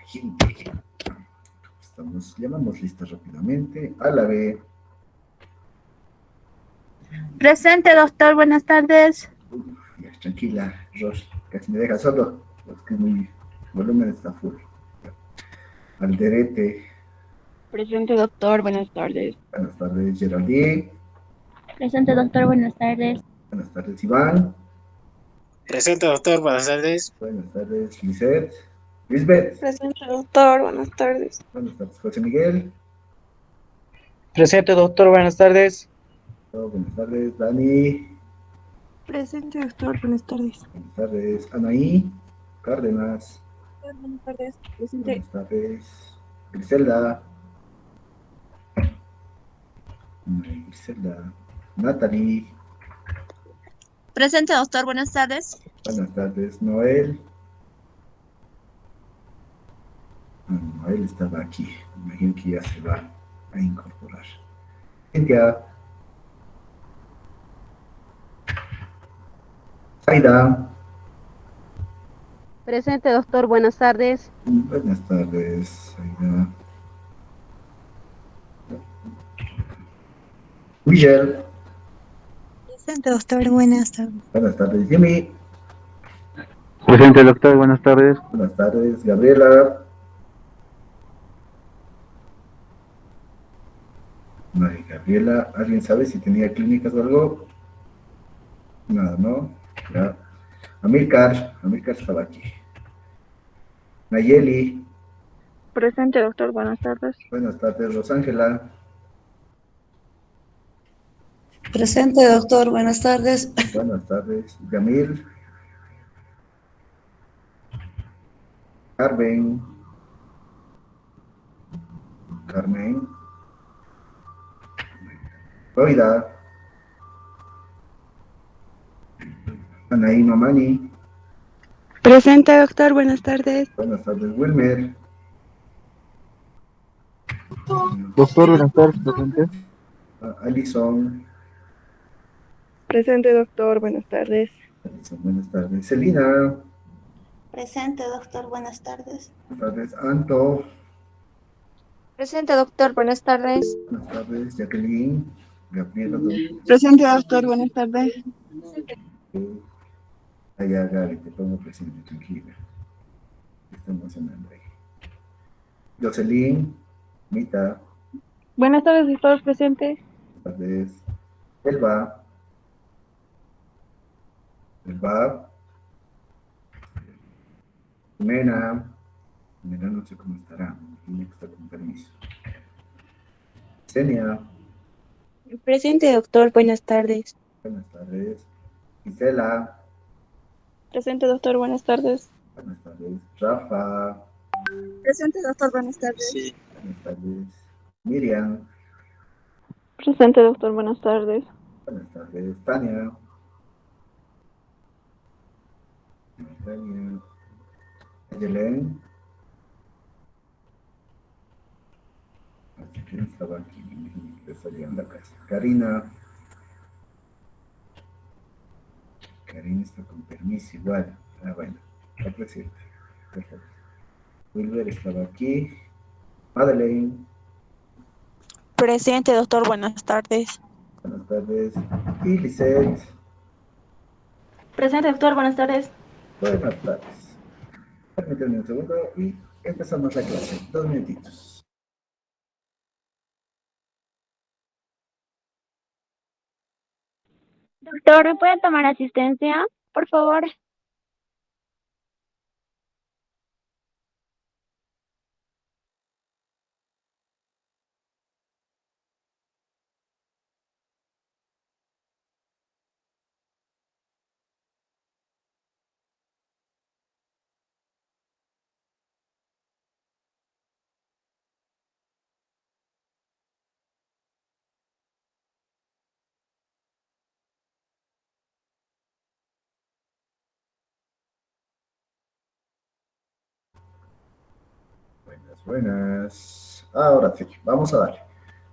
gente. Llamamos lista rápidamente. A la B. Presente, doctor, buenas tardes. Ya, tranquila, Ross, casi me deja solo. Es que mi volumen está full. Alderete. Presente, doctor, buenas tardes. Buenas tardes, Geraldine. Presente, doctor, buenas tardes. Buenas tardes, Iván. Presente, doctor, buenas tardes. Buenas tardes, Lisbeth. Presente, doctor, buenas tardes. Buenas tardes, José Miguel. Presente, doctor, buenas tardes. Buenas tardes, Dani. Presente, doctor, buenas tardes. Buenas tardes, Anaí. Cárdenas. Buenas tardes. Presente. Buenas tardes, Griselda. Griselda. Natalie. Presente, doctor, buenas tardes. Buenas tardes, Noel. Noel estaba aquí. Me imagino que ya se va a incorporar. Cintia. Zaida. Presente, doctor, buenas tardes. Buenas tardes, Zaida. Michelle. Presente, doctor, buenas tardes. Buenas tardes, Jimmy. Presente, doctor, buenas tardes. Buenas tardes, Gabriela. Ay, Gabriela, ¿alguien sabe si tenía clínicas o algo? Nada, ¿no? Ya. Amilcar estaba aquí. Nayeli. Presente, doctor, buenas tardes. Buenas tardes, Rosángela. Presente, doctor, buenas tardes. Buenas tardes, Yamil. Carmen. Loida. Anaí Mamani. Presente, doctor, buenas tardes. Buenas tardes, Wilmer. Doctor, buenas tardes, presente. Alison. Presente, doctor, buenas tardes. Alison, buenas tardes. Celina. Presente, doctor, buenas tardes. Buenas tardes, Anto. Presente, doctor, buenas tardes. Buenas tardes, Jacqueline. Gabriela. Presente, doctor, buenas tardes. Allá, Gaby, te pongo presente, tranquila. Está emocionando ahí. Jocelyn, Mita. Buenas tardes, doctor, presente. Buenas tardes. Elba. Mena. Mena no sé cómo estará. Tiene que estar con permiso. Senia. Presente, doctor, buenas tardes. Buenas tardes. Gisela. Presente, doctor, buenas tardes. Buenas tardes. Rafa. Presente, doctor, buenas tardes. Buenas tardes. Miriam. Presente, doctor, buenas tardes. Buenas tardes. Tania. Tania. Ayelen. ¿Quién estaba aquí? Le salía en la casa. Karina. Karina está con permiso igual. Ah, bueno. Está presente. Perfecto. Wilber estaba aquí. Madeleine. Presente, doctor, buenas tardes. Buenas tardes. Y Lisette. Presente, doctor, buenas tardes. Buenas tardes. Permítanme un segundo y empezamos la clase. 2 minutitos. Doctor, ¿me puede tomar asistencia, por favor? Buenas. Ahora sí, vamos a darle.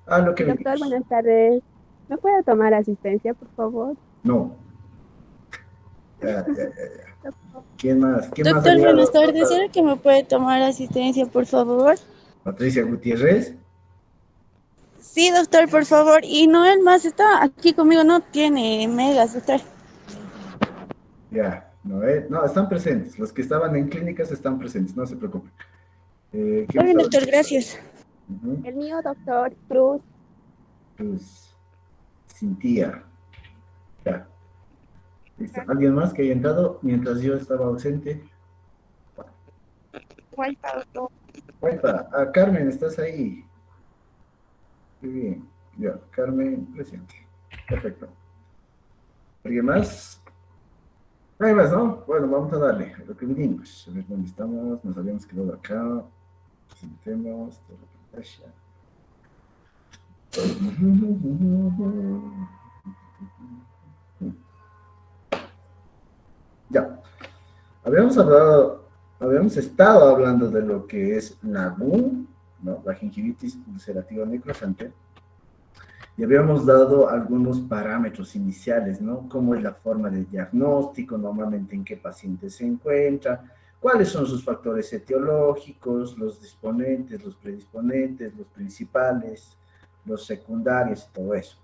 A lo que Doctor, venimos. buenas tardes. ¿Me puede tomar asistencia, por favor? No. Ya. ¿Quién más? ¿Quién más ha Doctor, llegado? buenas tardes. ¿Será que me puede tomar asistencia, por favor? Patricia Gutiérrez. Sí, doctor, por favor. Y Noel más está aquí conmigo, no tiene megas, doctor. Ya, no, no, están presentes. Los que estaban en clínicas están presentes, no se preocupen. ¿Quién Está bien, estaba? doctor, gracias. Ujú. El mío, doctor Cruz. Pues, Cintia. Ya, listo. ¿Alguien más que haya entrado mientras yo estaba ausente? Guaypa, Carmen, ¿estás ahí? Muy bien. Ya, Carmen, presente. Perfecto. ¿Alguien más? No hay más, ¿no? Bueno, vamos a darle a lo que vinimos. A ver dónde estamos. Nos habíamos quedado acá. Presentemos. Toda la pantalla. Ya. Habíamos estado hablando de lo que es la GUN, ¿no? La gingivitis ulcerativa necrosante. Y habíamos dado algunos parámetros iniciales, ¿no? Cómo es la forma de diagnóstico, normalmente en qué paciente se encuentra, cuáles son sus factores etiológicos, los disponentes, los predisponentes, los principales, los secundarios y todo eso.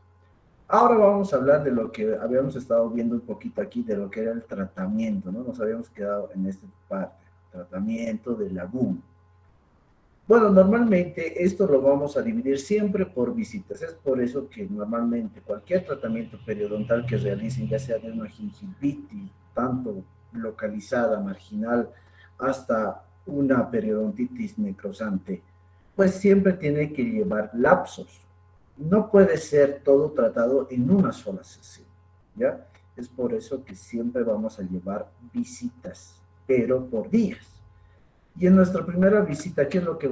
Ahora vamos a hablar de lo que habíamos estado viendo un poquito aquí, de lo que era el tratamiento, ¿no? Nos habíamos quedado en esta parte, tratamiento de la GUM. Bueno, normalmente esto lo vamos a dividir siempre por visitas. Es por eso que normalmente cualquier tratamiento periodontal que realicen, ya sea de una gingivitis, tanto localizada, marginal, hasta una periodontitis necrosante, pues siempre tiene que llevar lapsos. No puede ser todo tratado en una sola sesión, ¿ya? Es por eso que siempre vamos a llevar visitas, pero por días. Y en nuestra primera visita, ¿qué es lo que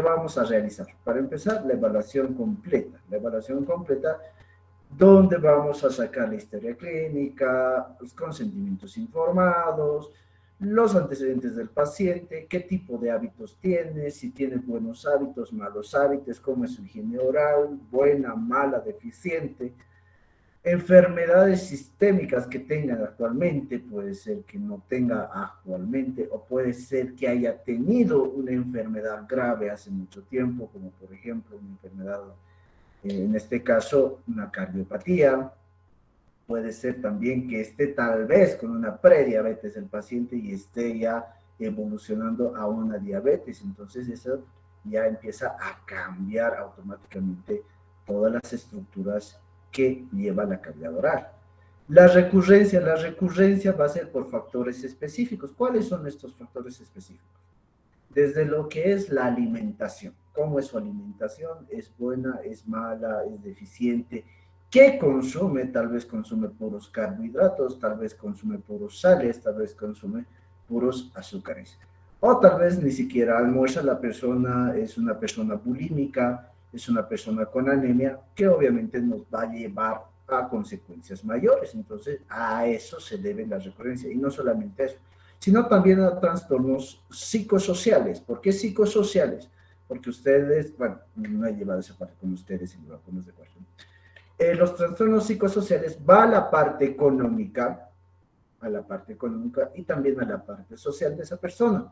vamos a realizar? Para empezar, la evaluación completa. La evaluación completa, donde vamos a sacar la historia clínica, los consentimientos informados, los antecedentes del paciente, qué tipo de hábitos tiene, si tiene buenos hábitos, malos hábitos, cómo es su higiene oral, buena, mala, deficiente. Enfermedades sistémicas que tengan actualmente, puede ser que no tenga actualmente, o puede ser que haya tenido una enfermedad grave hace mucho tiempo, como por ejemplo una enfermedad, en este caso una cardiopatía. Puede ser también que esté tal vez con una prediabetes el paciente y esté ya evolucionando a una diabetes, entonces eso ya empieza a cambiar automáticamente todas las estructuras que lleva la cavidad oral. La recurrencia va a ser por factores específicos. ¿Cuáles son estos factores específicos? Desde lo que es la alimentación. ¿Cómo es su alimentación? ¿Es buena? ¿Es mala? ¿Es deficiente? ¿Qué consume? Tal vez consume puros carbohidratos, tal vez consume puros sales, tal vez consume puros azúcares. O tal vez ni siquiera almuerza, la persona es una persona bulímica, es una persona con anemia, que obviamente nos va a llevar a consecuencias mayores. Entonces, a eso se debe la recurrencia. Y no solamente eso, sino también a trastornos psicosociales. ¿Por qué psicosociales? Porque ustedes, bueno, no he llevado esa parte con ustedes, he llevado con los de cuarto. Los trastornos psicosociales va a la parte económica y también a la parte social de esa persona.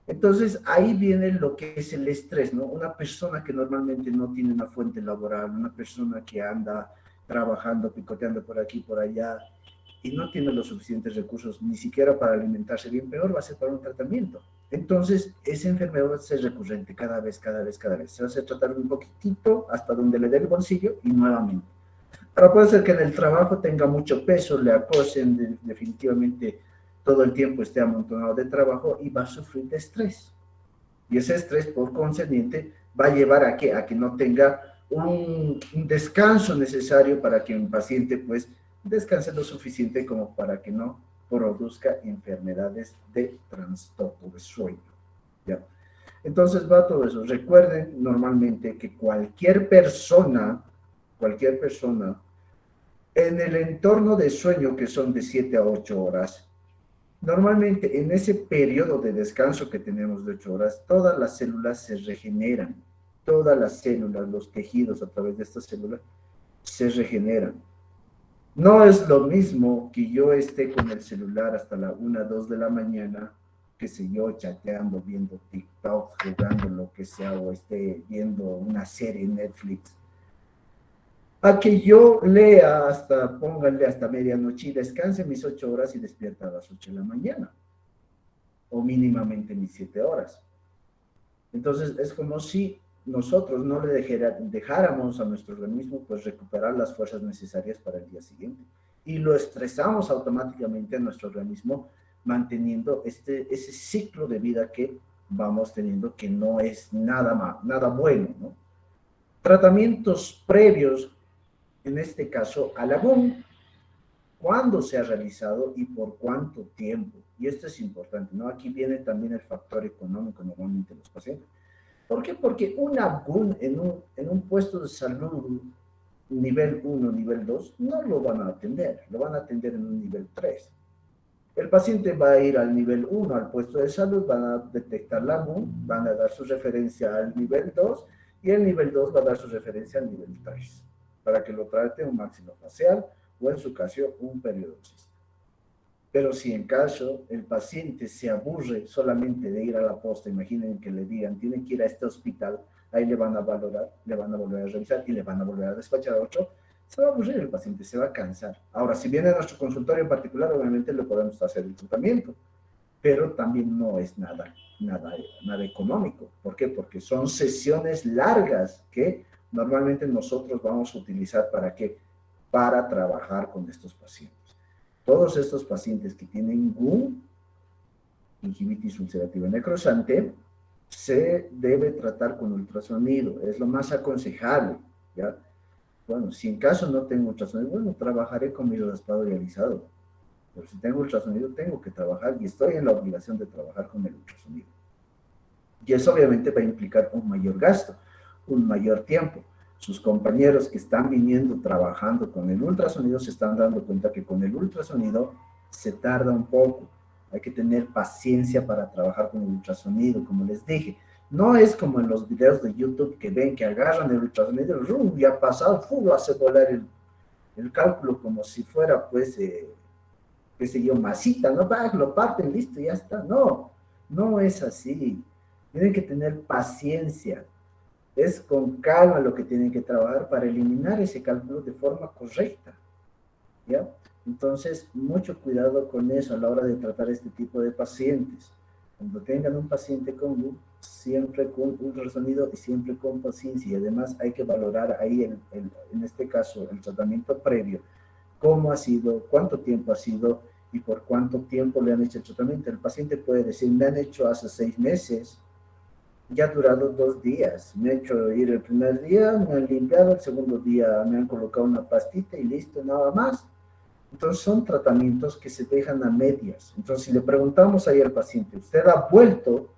Entonces, ahí viene lo que es el estrés, ¿no? Una persona que normalmente no tiene una fuente laboral, una persona que anda trabajando, picoteando por aquí, por allá, y no tiene los suficientes recursos ni siquiera para alimentarse bien, peor va a ser para un tratamiento. Entonces, esa enfermedad va a ser recurrente cada vez. Se va a hacer tratar un poquitito hasta donde le dé el bolsillo y nuevamente. Ahora puede ser que en el trabajo tenga mucho peso, le acosen, definitivamente todo el tiempo esté amontonado de trabajo y va a sufrir de estrés. Y ese estrés, por consiguiente, va a llevar a que no tenga un descanso necesario para que un paciente, pues, descanse lo suficiente como para que no produzca enfermedades de trastorno de sueño. ¿Ya? Entonces va todo eso. Recuerden normalmente que cualquier persona en el entorno de sueño, que son de 7 a 8 horas, normalmente en ese periodo de descanso que tenemos de 8 horas, todas las células se regeneran. Todas las células, los tejidos a través de estas células se regeneran. No es lo mismo que yo esté con el celular hasta la 1, 2 de la mañana, qué sé yo, chateando, viendo TikTok, jugando lo que sea, o esté viendo una serie en Netflix, a que yo lea hasta, pónganle hasta medianoche y descanse mis 8 horas y despierta a las 8 de la mañana, o mínimamente mis 7 horas. Entonces es como si nosotros no le dejáramos a nuestro organismo pues recuperar las fuerzas necesarias para el día siguiente. Y lo estresamos automáticamente a nuestro organismo manteniendo ese ciclo de vida que vamos teniendo, que no es nada bueno, ¿no? Tratamientos previos, en este caso, a la GUN, ¿cuándo se ha realizado y por cuánto tiempo? Y esto es importante, ¿no? Aquí viene también el factor económico normalmente en los pacientes. ¿Por qué? Porque una GUN en un puesto de salud nivel 1, nivel 2, no lo van a atender, lo van a atender en un nivel 3. El paciente va a ir al nivel 1, al puesto de salud, van a detectar la GUN, van a dar su referencia al nivel 2 y el nivel 2 va a dar su referencia al nivel 3 para que lo trate un maxilofacial o en su caso un periodoncista. Pero si en caso el paciente se aburre solamente de ir a la posta, imaginen que le digan, tiene que ir a este hospital, ahí le van a valorar, le van a volver a revisar y le van a volver a despachar a otro, se va a aburrir el paciente, se va a cansar. Ahora, si viene a nuestro consultorio en particular, obviamente le podemos hacer el tratamiento, pero también no es nada económico. ¿Por qué? Porque son sesiones largas que normalmente nosotros vamos a utilizar ¿para qué? Para trabajar con estos pacientes. Todos estos pacientes que tienen GUN, gingivitis ulcerativa necrosante, se debe tratar con ultrasonido, es lo más aconsejable, ¿ya? Bueno, si en caso no tengo ultrasonido, bueno, trabajaré con mi raspado dializado, pero si tengo ultrasonido, tengo que trabajar y estoy en la obligación de trabajar con el ultrasonido. Y eso obviamente va a implicar un mayor gasto, un mayor tiempo. Sus compañeros que están viniendo trabajando con el ultrasonido se están dando cuenta que con el ultrasonido se tarda un poco. Hay que tener paciencia para trabajar con el ultrasonido, como les dije. No es como en los videos de YouTube que ven que agarran el ultrasonido y ya pasado, hace volar el cálculo como si fuera, pues, qué sé yo, masita, ¿no? Lo parten, listo, ya está. No, no es así. Tienen que tener paciencia. Es con calma lo que tienen que trabajar para eliminar ese cálculo de forma correcta, ¿ya? Entonces, mucho cuidado con eso a la hora de tratar este tipo de pacientes. Cuando tengan un paciente con GUN, siempre con ultrasonido y siempre con paciencia. Y además hay que valorar ahí, en este caso, el tratamiento previo. Cómo ha sido, cuánto tiempo ha sido y por cuánto tiempo le han hecho el tratamiento. El paciente puede decir, me han hecho hace 6 meses, ya ha durado 2 días. Me he hecho ir el primer día, me han limpiado, el segundo día me han colocado una pastita y listo, nada más. Entonces son tratamientos que se dejan a medias. Entonces si le preguntamos ahí al paciente, ¿usted ha vuelto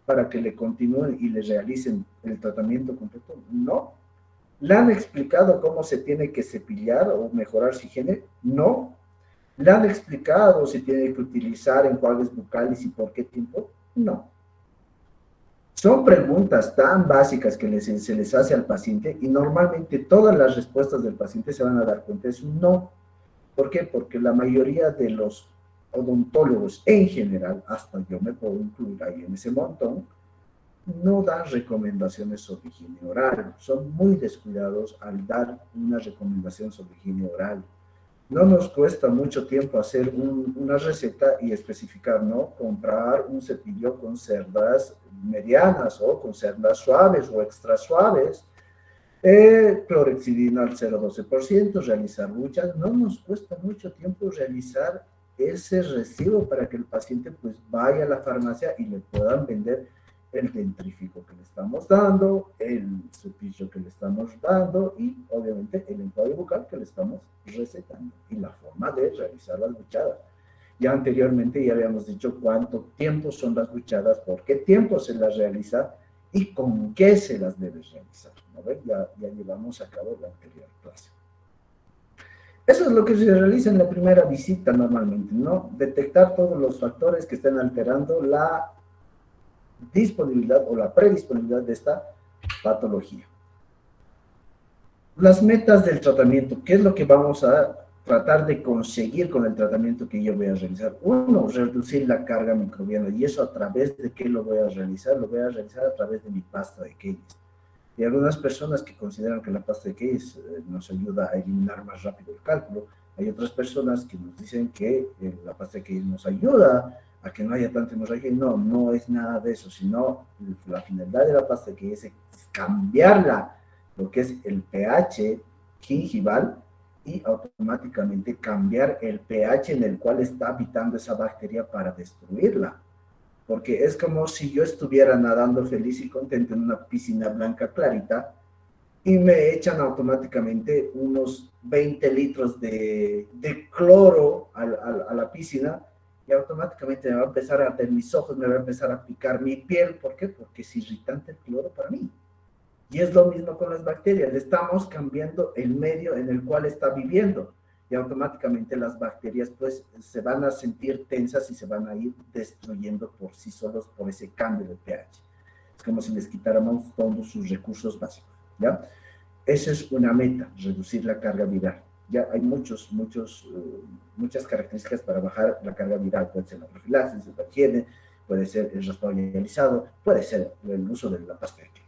para que le continúen y le realicen el tratamiento completo? No. ¿Le han explicado cómo se tiene que cepillar o mejorar su higiene? No. ¿Le han explicado si tiene que utilizar enjuagues bucales y por qué tiempo? No. Son preguntas tan básicas que se les hace al paciente y normalmente todas las respuestas del paciente se van a dar cuenta, es un no. ¿Por qué? Porque la mayoría de los odontólogos en general, hasta yo me puedo incluir ahí en ese montón, no dan recomendaciones sobre higiene oral. Son muy descuidados al dar una recomendación sobre higiene oral. No nos cuesta mucho tiempo hacer una receta y especificar, ¿no? Comprar un cepillo con cerdas medianas o con cerdas suaves o extra suaves, clorhexidina al 0,12%, realizar buchas. No nos cuesta mucho tiempo realizar ese recibo para que el paciente pues vaya a la farmacia y le puedan vender el dentrífico que le estamos dando, el cepillo que le estamos dando y obviamente el enjuague bucal que le estamos recetando y la forma de realizar las buchadas. Ya anteriormente ya habíamos dicho cuánto tiempo son las buchadas, por qué tiempo se las realiza y con qué se las debe realizar. ¿No ven? Ya llevamos a cabo la anterior clase. Eso es lo que se realiza en la primera visita normalmente, ¿no? Detectar todos los factores que estén alterando la disponibilidad o la predisponibilidad de esta patología. Las metas del tratamiento, ¿qué es lo que vamos a tratar de conseguir con el tratamiento que yo voy a realizar. Uno, reducir la carga microbiana. ¿Y eso a través de qué lo voy a realizar? Lo voy a realizar a través de mi pasta de Keyes. Y algunas personas que consideran que la pasta de Keyes nos ayuda a eliminar más rápido el cálculo. Hay otras personas que nos dicen que la pasta de Keyes nos ayuda a que no haya tanta hemorragia. No, no es nada de eso, sino la finalidad de la pasta de Keyes es cambiarla, lo que es el pH gingival, y automáticamente cambiar el pH en el cual está habitando esa bacteria para destruirla. Porque es como si yo estuviera nadando feliz y contento en una piscina blanca clarita y me echan automáticamente unos 20 litros de cloro a la piscina, y automáticamente me va a empezar a arder mis ojos, me va a empezar a picar mi piel. ¿Por qué? Porque es irritante el cloro para mí. Y es lo mismo con las bacterias, estamos cambiando el medio en el cual está viviendo, y automáticamente las bacterias pues se van a sentir tensas y se van a ir destruyendo por sí solos por ese cambio de pH. Es como si les quitáramos todos sus recursos básicos, ¿ya? Esa es una meta, reducir la carga viral. Ya hay muchas características para bajar la carga viral. Puede ser la profilaxis, la higiene, puede ser el raspado ionizado, puede ser el uso de la pasta de Keyes.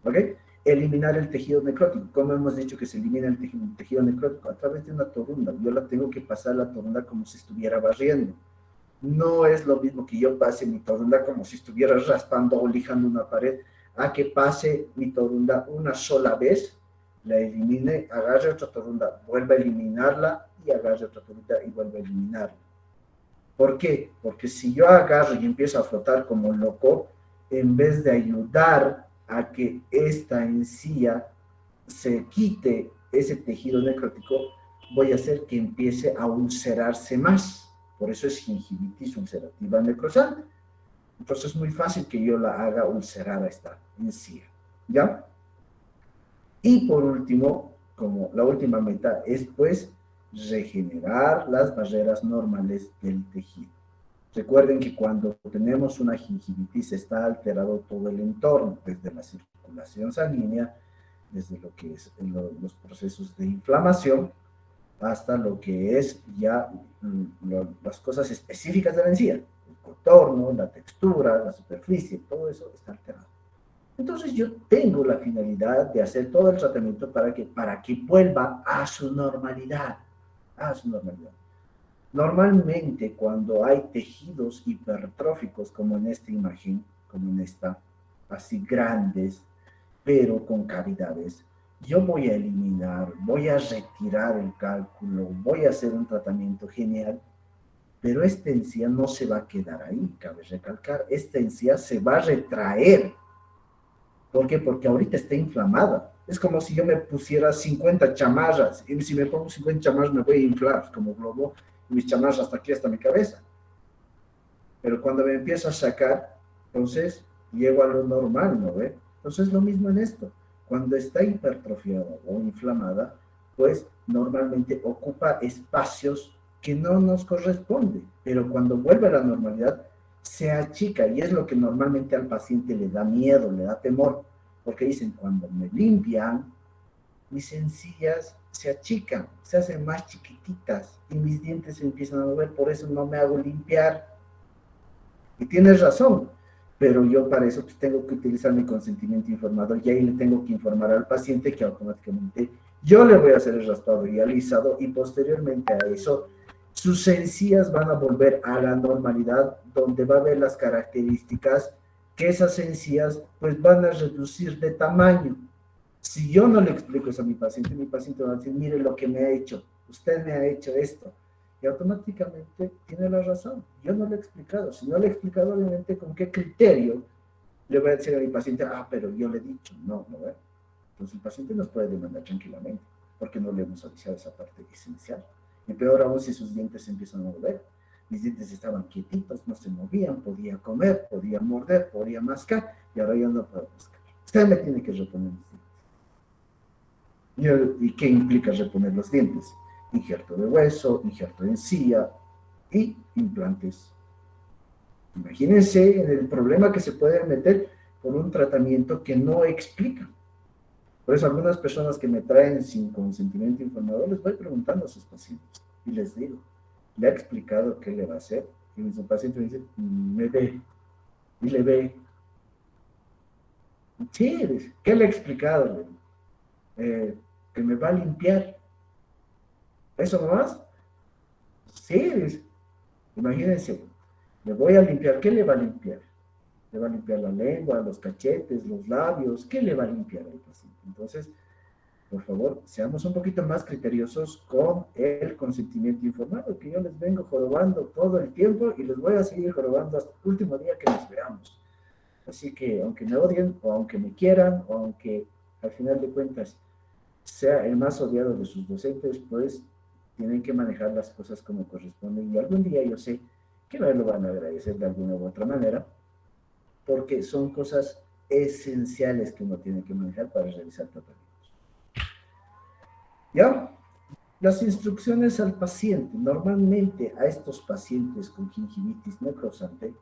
¿Ok? Eliminar el tejido necrótico. ¿Cómo hemos dicho que se elimina el tejido necrótico? A través de una torunda. Yo la tengo que pasar la torunda como si estuviera barriendo. No es lo mismo que yo pase mi torunda como si estuviera raspando o lijando una pared, a que pase mi torunda una sola vez, la elimine, agarre otra torunda, vuelva a eliminarla, y agarre otra torunda y vuelva a eliminarla. ¿Por qué? Porque si yo agarro y empiezo a frotar como loco, en vez de ayudar a que esta encía se quite ese tejido necrótico, voy a hacer que empiece a ulcerarse más. Por eso es gingivitis ulcerativa necrosante. Entonces es muy fácil que yo la haga ulcerar a esta encía, ¿ya? Y por último, como la última meta, es pues regenerar las barreras normales del tejido. Recuerden que cuando tenemos una gingivitis está alterado todo el entorno, desde la circulación sanguínea, desde lo que es los procesos de inflamación, hasta lo que es ya las cosas específicas de la encía, el contorno, la textura, la superficie, todo eso está alterado. Entonces yo tengo la finalidad de hacer todo el tratamiento para que vuelva a su normalidad, a su normalidad. Normalmente cuando hay tejidos hipertróficos, como en esta imagen, como en esta, así grandes, pero con cavidades, yo voy a eliminar, voy a retirar el cálculo, voy a hacer un tratamiento genial, pero esta encía no se va a quedar ahí, cabe recalcar, esta encía se va a retraer. ¿Por qué? Porque ahorita está inflamada. Es como si yo me pusiera 50 chamarras, y si me pongo 50 chamarras me voy a inflar, como globo, y mis chamarras hasta aquí, hasta mi cabeza. Pero cuando me empiezo a sacar, entonces llego a lo normal, ¿no ve? Entonces lo mismo en esto. Cuando está hipertrofiada o inflamada, pues normalmente ocupa espacios que no nos corresponden, pero cuando vuelve a la normalidad, se achica, y es lo que normalmente al paciente le da miedo, le da temor, porque dicen, cuando me limpian, mis encías se achican, se hacen más chiquititas, y mis dientes se empiezan a mover, por eso no me hago limpiar. Y tienes razón, pero yo para eso pues, tengo que utilizar mi consentimiento informado, y ahí le tengo que informar al paciente que automáticamente yo le voy a hacer el raspado y alisado, y posteriormente a eso, sus encías van a volver a la normalidad, donde va a haber las características que esas encías pues van a reducir de tamaño. Si yo no le explico eso a mi paciente va a decir, mire lo que me ha hecho, usted me ha hecho esto, y automáticamente tiene la razón. Yo no le he explicado. Si no le he explicado, obviamente, ¿con qué criterio le voy a decir a mi paciente, pero yo le he dicho? No, ¿no ve? Entonces el paciente nos puede demandar tranquilamente, porque no le hemos avisado esa parte esencial. Y peor aún si sus dientes se empiezan a mover. Mis dientes estaban quietitos, no se movían, podía comer, podía morder, podía mascar, y ahora yo no puedo mascar. Usted me tiene que reponer los dientes. ¿Y qué implica reponer los dientes? Injerto de hueso, injerto de encía y implantes. Imagínense en el problema que se puede meter por un tratamiento que no explica. Por eso algunas personas que me traen sin consentimiento informado, les voy preguntando a sus pacientes y les digo, ¿le ha explicado qué le va a hacer? Y su paciente me dice, me ve, y le ve. Sí, ¿qué le he explicado? Que me va a limpiar. ¿Eso nomás? Sí, dice. Imagínense, le voy a limpiar. ¿Qué le va a limpiar? Le va a limpiar la lengua, los cachetes, los labios. ¿Qué le va a limpiar al paciente? Entonces, por favor, seamos un poquito más criteriosos con el consentimiento informado, que yo les vengo jorobando todo el tiempo y les voy a seguir jorobando hasta el último día que nos veamos. Así que, aunque me odien, o aunque me quieran, o aunque al final de cuentas sea el más odiado de sus docentes, pues tienen que manejar las cosas como corresponden. Y algún día yo sé que me lo van a agradecer de alguna u otra manera, porque son cosas esenciales que uno tiene que manejar para realizar tratamientos. ¿Ya? Las instrucciones al paciente. Normalmente a estos pacientes con gingivitis necrosante,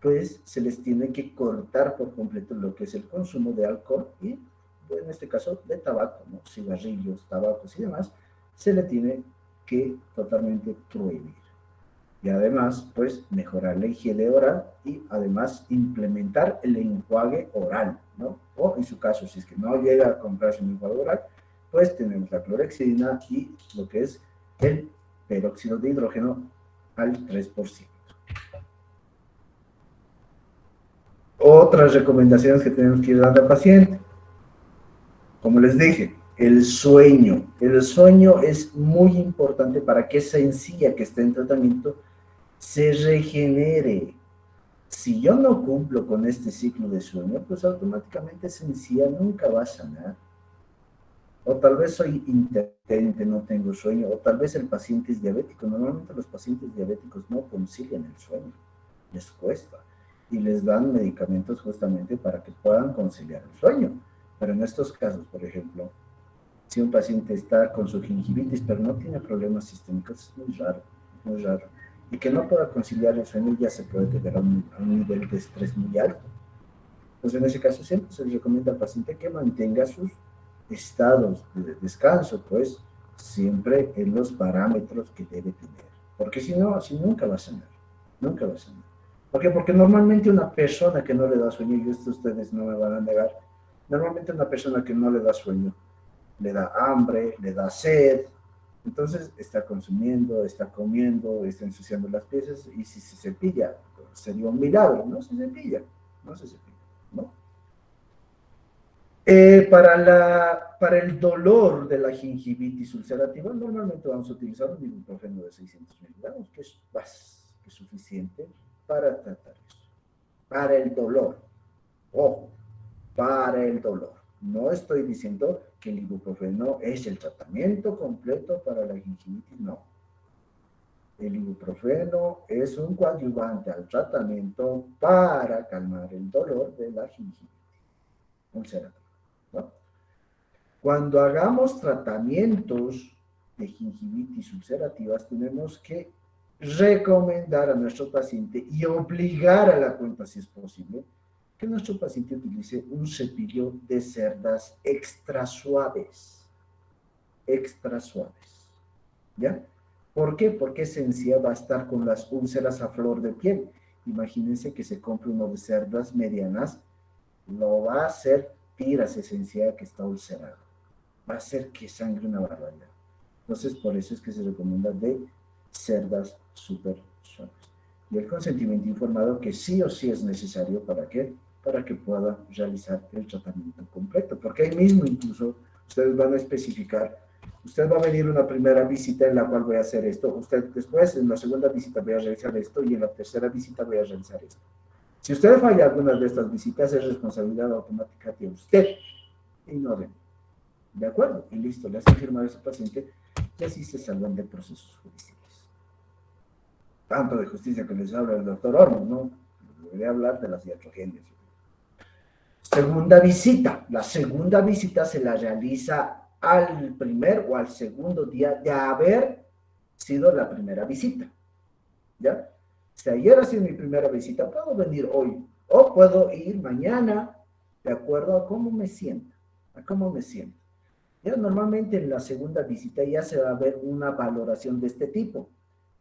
pues se les tiene que cortar por completo lo que es el consumo de alcohol y, en este caso, de tabaco, ¿no? Cigarrillos, tabacos y demás, se le tiene que totalmente prohibir. Y además, pues, mejorar la higiene oral y además implementar el enjuague oral, ¿no? O en su caso, si es que no llega a comprarse un enjuague oral, pues tenemos la clorhexidina y lo que es el peróxido de hidrógeno al 3%. Otras recomendaciones que tenemos que ir dando al paciente. Como les dije, el sueño. El sueño es muy importante para que esa encía que está en tratamiento se regenere. Si yo no cumplo con este ciclo de sueño, pues automáticamente esa encía nunca va a sanar. O tal vez soy intermitente, no tengo sueño, o tal vez el paciente es diabético. Normalmente los pacientes diabéticos no concilian el sueño, les cuesta, y les dan medicamentos justamente para que puedan conciliar el sueño. Pero en estos casos, por ejemplo, si un paciente está con su gingivitis, pero no tiene problemas sistémicos, es muy raro, muy raro. Y que no pueda conciliar el sueño ya se puede llegar a un nivel de estrés muy alto. Entonces, en ese caso, siempre se le recomienda al paciente que mantenga sus estados de descanso, pues, siempre en los parámetros que debe tener. Porque si no, así nunca va a sanar, nunca va a sanar. ¿Por qué? Porque normalmente una persona que no le da sueño, y esto ustedes no me van a negar, normalmente una persona que no le da sueño, le da hambre, le da sed, entonces está consumiendo, está comiendo, está ensuciando las piezas, y si se cepilla, pues sería un milagro, no se cepilla, no se cepilla, ¿no? Para el dolor de la gingivitis ulcerativa, normalmente vamos a utilizar un ibuprofeno de 600 miligramos, que es suficiente para tratar eso. Para el dolor, ojo, para el dolor. No estoy diciendo que el ibuprofeno es el tratamiento completo para la gingivitis, no. El ibuprofeno es un coadyuvante al tratamiento para calmar el dolor de la gingivitis ulcerativa, ¿no? Cuando hagamos tratamientos de gingivitis ulcerativas, tenemos que recomendar a nuestro paciente y obligar a la cuenta, si es posible, que nuestro paciente utilice un cepillo de cerdas extra suaves, ¿ya? ¿Por qué? Porque esa encía va a estar con las úlceras a flor de piel. Imagínense que se compre uno de cerdas medianas, lo va a hacer tiras esa encía que está ulcerada. Va a hacer que sangre una barbaridad. Entonces, por eso es que se recomienda de cerdas súper suaves. Y el consentimiento informado que sí o sí es necesario, ¿para qué? Para que pueda realizar el tratamiento completo. Porque ahí mismo incluso ustedes van a especificar, usted va a venir una primera visita en la cual voy a hacer esto, usted después en la segunda visita voy a realizar esto y en la tercera visita voy a realizar esto. Si usted falla alguna de estas visitas, es responsabilidad automática de usted. Ignórenlo. ¿De acuerdo? Y listo, le hacen firmar a ese paciente y así se salvan de procesos judiciales. Tanto de justicia que les habla el doctor Hornos, ¿no? Debería hablar de las iatrogenias. Segunda visita. La segunda visita se la realiza al primer o al segundo día de haber sido la primera visita. ¿Ya? Si ayer ha sido mi primera visita, puedo venir hoy o puedo ir mañana de acuerdo a cómo me sienta. ¿A cómo me siento? Ya normalmente en la segunda visita ya se va a ver una valoración de este tipo.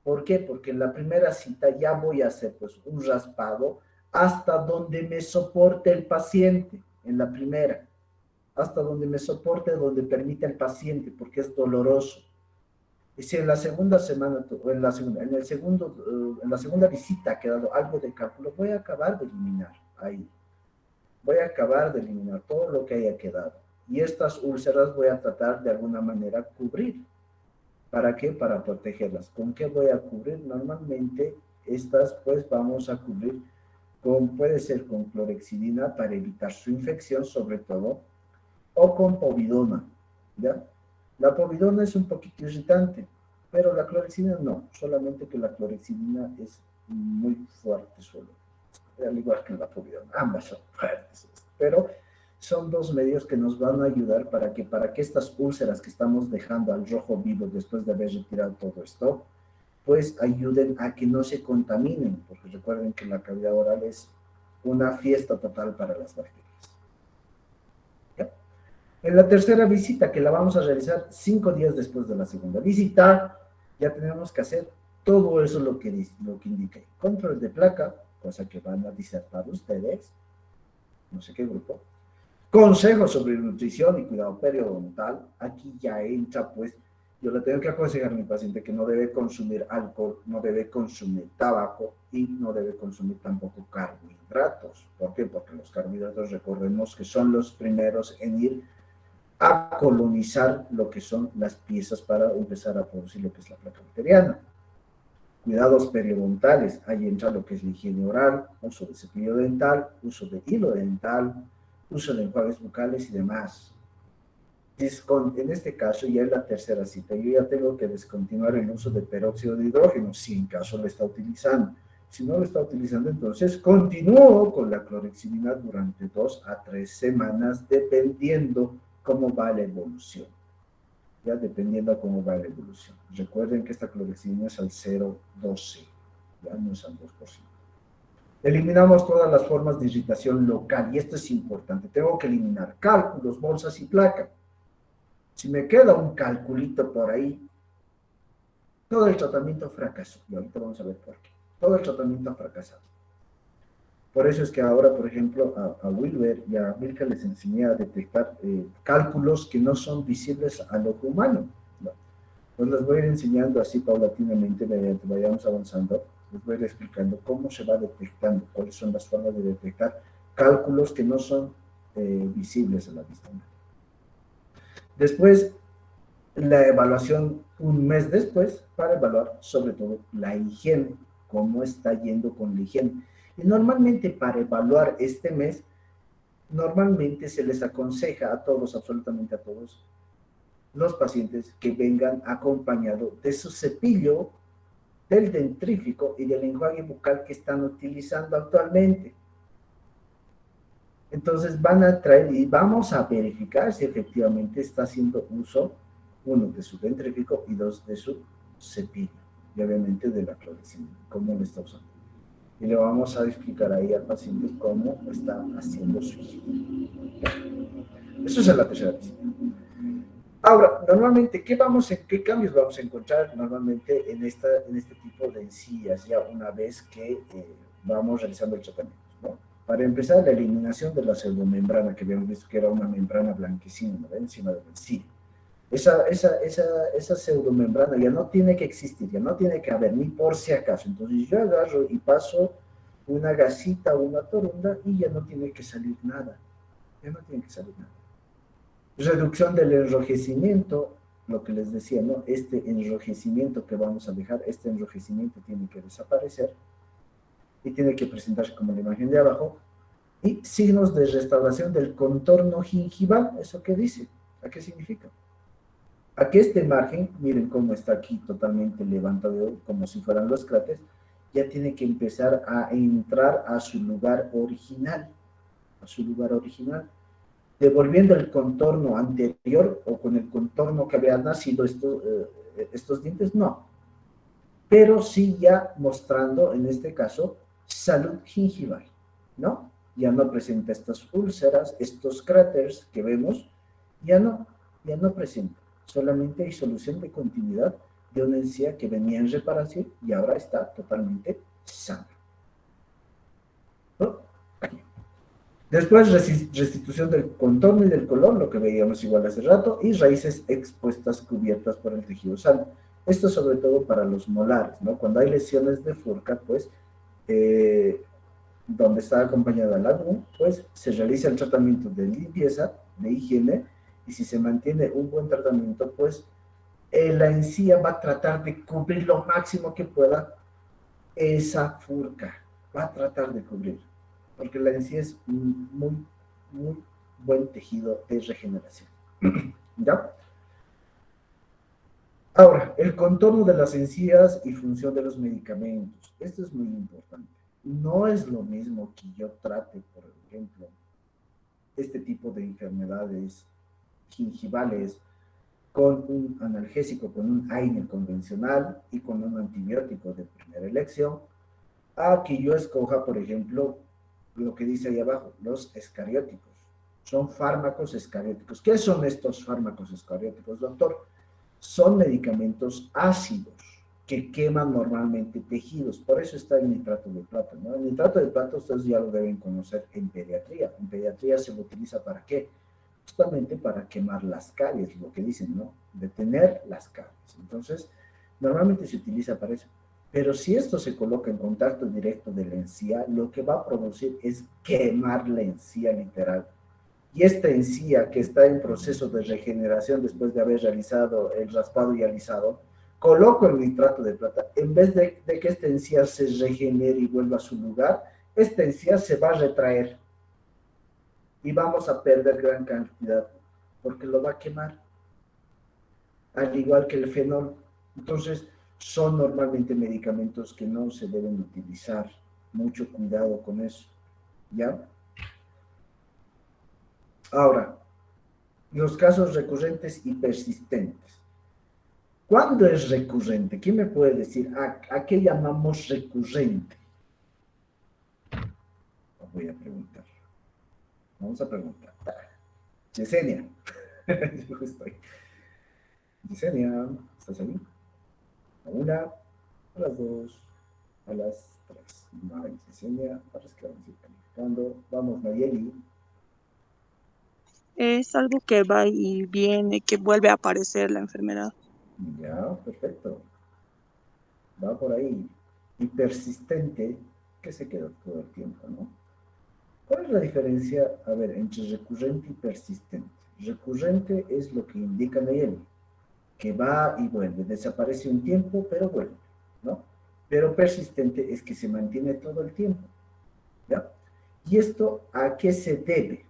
¿Por qué? Porque en la primera cita ya voy a hacer pues un raspado hasta donde me soporte el paciente, en la primera, hasta donde me soporte, donde permite el paciente, porque es doloroso. Y si en la segunda semana, o en la segunda, en el segundo, en la segunda visita ha quedado algo de cálculo, voy a acabar de eliminar ahí. Voy a acabar de eliminar todo lo que haya quedado. Y estas úlceras voy a tratar de alguna manera cubrir. ¿Para qué? Para protegerlas. ¿Con qué voy a cubrir? Normalmente estas pues vamos a cubrir con, puede ser con clorexidina para evitar su infección sobre todo, o con povidona, ¿ya? La povidona es un poquito irritante, pero la clorexidina no, solamente que la clorexidina es muy fuerte solo, al igual que la povidona, ambas son fuertes, pero son dos medios que nos van a ayudar para que estas úlceras que estamos dejando al rojo vivo después de haber retirado todo esto, pues ayuden a que no se contaminen, porque recuerden que la cavidad oral es una fiesta total para las bacterias. ¿Ya? En la tercera visita, que la vamos a realizar 5 días después de la segunda visita, ya tenemos que hacer todo eso lo que indiqué. Control de placa, cosa que van a disertar ustedes, no sé qué grupo. Consejos sobre nutrición y cuidado periodontal. Aquí ya entra, pues, yo le tengo que aconsejar a mi paciente que no debe consumir alcohol, no debe consumir tabaco y no debe consumir tampoco carbohidratos. ¿Por qué? Porque los carbohidratos, recordemos que son los primeros en ir a colonizar lo que son las piezas para empezar a producir lo que es la placa bacteriana. Cuidados periodontales, ahí entra lo que es la higiene oral, uso de cepillo dental, uso de hilo dental, uso de enjuagues bucales y demás. En este caso, ya es la tercera cita, yo ya tengo que descontinuar el uso de peróxido de hidrógeno, si en caso lo está utilizando. Si no lo está utilizando, entonces continúo con la clorexidina durante 2 a 3 semanas, dependiendo cómo va la evolución. Ya dependiendo de cómo va la evolución. Recuerden que esta clorexidina es al 0,12, ya no es al 2%. Eliminamos todas las formas de irritación local, y esto es importante. Tengo que eliminar cálculos, bolsas y placa. Si me queda un calculito por ahí, todo el tratamiento fracasó. Y ahorita vamos a ver por qué. Todo el tratamiento ha fracasado. Por eso es que ahora, por ejemplo, a Wilber y a Milka les enseñé a detectar cálculos que no son visibles al ojo humano, ¿no? Pues les voy a ir enseñando así paulatinamente, mediante vayamos avanzando, les voy a ir explicando cómo se va detectando, cuáles son las formas de detectar cálculos que no son visibles a la vista humana. Después, la evaluación un mes después, para evaluar sobre todo la higiene, cómo está yendo con la higiene. Y normalmente para evaluar este mes, normalmente se les aconseja a todos, absolutamente a todos, los pacientes que vengan acompañado de su cepillo, del dentrífico y del enjuague bucal que están utilizando actualmente. Entonces van a traer y vamos a verificar si efectivamente está haciendo uso, 1, de su dentrífico y 2, de su cepillo. Y obviamente de la clorexidina, cómo lo está usando. Y le vamos a explicar ahí al paciente cómo está haciendo su higiene. Eso es en la tercera visita. Ahora, normalmente, ¿qué cambios vamos a encontrar normalmente en este tipo de encías ya una vez que vamos realizando el tratamiento, ¿no? Para empezar, la eliminación de la pseudomembrana, que habíamos visto que era una membrana blanquecina, ¿no? Encima de la encía. Esa pseudomembrana ya no tiene que existir, ya no tiene que haber, ni por si acaso. Entonces yo agarro y paso una gasita o una torunda y ya no tiene que salir nada. Ya no tiene que salir nada. Reducción del enrojecimiento, lo que les decía, ¿no? Este enrojecimiento que vamos a dejar, este enrojecimiento tiene que desaparecer y tiene que presentarse como la imagen de abajo. Y signos de restauración del contorno gingival, ¿eso qué dice? ¿A qué significa? A que este margen, miren cómo está aquí totalmente levantado, como si fueran los cráteres, ya tiene que empezar a entrar a su lugar original, devolviendo el contorno anterior o con el contorno que habían nacido estos dientes, no. Pero sí ya mostrando, en este caso, salud gingival, ¿no? Ya no presenta estas úlceras, estos cráteres que vemos, ya no presenta. Solamente hay solución de continuidad de una encía que venía en reparación y ahora está totalmente sana. ¿No? Aquí. Después, restitución del contorno y del color, lo que veíamos igual hace rato, y raíces expuestas cubiertas por el tejido sano. Esto sobre todo para los molares, ¿no? Cuando hay lesiones de furca, pues, donde está acompañada la ADU, pues, se realiza el tratamiento de limpieza, de higiene, y si se mantiene un buen tratamiento, pues, la encía va a tratar de cubrir lo máximo que pueda esa furca, va a tratar de cubrir, porque la encía es muy, muy buen tejido de regeneración. ¿Ya? Ahora, el contorno de las encías y función de los medicamentos. Esto es muy importante. No es lo mismo que yo trate, por ejemplo, este tipo de enfermedades gingivales con un analgésico, con un AINE convencional y con un antibiótico de primera elección, a que yo escoja, por ejemplo, lo que dice ahí abajo, los escarióticos. Son fármacos escarióticos. ¿Qué son estos fármacos escarióticos, doctor? Son medicamentos ácidos que queman normalmente tejidos. Por eso está el nitrato de plata, ¿no? El nitrato de plata ustedes ya lo deben conocer en pediatría. En pediatría se lo utiliza ¿para qué? Justamente para quemar las caries, lo que dicen, ¿no? Detener las caries. Entonces, normalmente se utiliza para eso. Pero si esto se coloca en contacto directo de la encía, lo que va a producir es quemar la encía literal. Y esta encía que está en proceso de regeneración después de haber realizado el raspado y alisado, coloco el nitrato de plata. En vez de que esta encía se regenere y vuelva a su lugar, esta encía se va a retraer. Y vamos a perder gran cantidad, porque lo va a quemar, al igual que el fenol. Entonces, son normalmente medicamentos que no se deben utilizar. Mucho cuidado con eso, ¿ya? Ahora, los casos recurrentes y persistentes. ¿Cuándo es recurrente? ¿Quién me puede decir a qué llamamos recurrente? Voy a preguntar. Vamos a preguntar. Yesenia. Yo estoy. Yesenia, ¿estás ahí? A una, a las dos, a las tres. No hay Yesenia, para que vamos a ir calificando. Vamos, Nayeli. Es algo que va y viene, que vuelve a aparecer la enfermedad. Ya, perfecto. Va por ahí. Y persistente, que se queda todo el tiempo, ¿no? ¿Cuál es la diferencia, a ver, entre recurrente y persistente? Recurrente es lo que indica Nayeli, que va y vuelve, desaparece un tiempo, pero vuelve, ¿no? Pero persistente es que se mantiene todo el tiempo, ¿ya? ¿Y esto a qué se debe?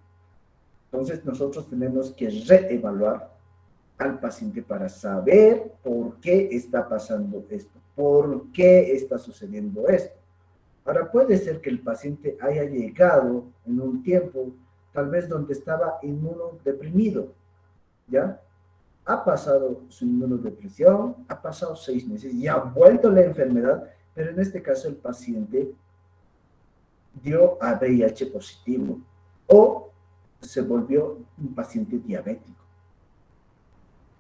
Entonces nosotros tenemos que reevaluar al paciente para saber por qué está pasando esto, por qué está sucediendo esto. Ahora, puede ser que el paciente haya llegado en un tiempo, tal vez donde estaba inmunodeprimido, ¿ya? Ha pasado su inmunodepresión, ha pasado 6 meses y ha vuelto la enfermedad, pero en este caso el paciente dio a VIH positivo o se volvió un paciente diabético.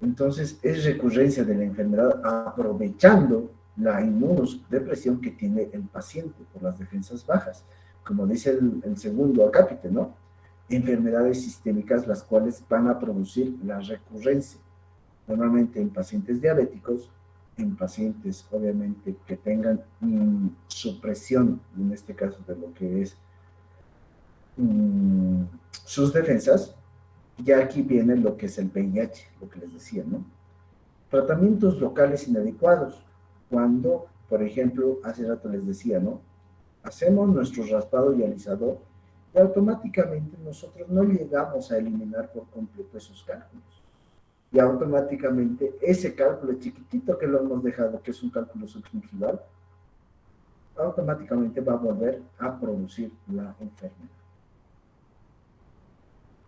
Entonces, es recurrencia de la enfermedad aprovechando la inmunodepresión que tiene el paciente por las defensas bajas. Como dice el segundo acápite, ¿no? Enfermedades sistémicas las cuales van a producir la recurrencia. Normalmente en pacientes diabéticos, en pacientes obviamente que tengan supresión, en este caso de lo que es sus defensas, ya aquí viene lo que es el VIH, lo que les decía, ¿no? Tratamientos locales inadecuados. Cuando, por ejemplo, hace rato les decía, ¿no? Hacemos nuestro raspado y alisado y automáticamente nosotros no llegamos a eliminar por completo esos cálculos. Y automáticamente ese cálculo chiquitito que lo hemos dejado, que es un cálculo subgingival, automáticamente va a volver a producir la enfermedad.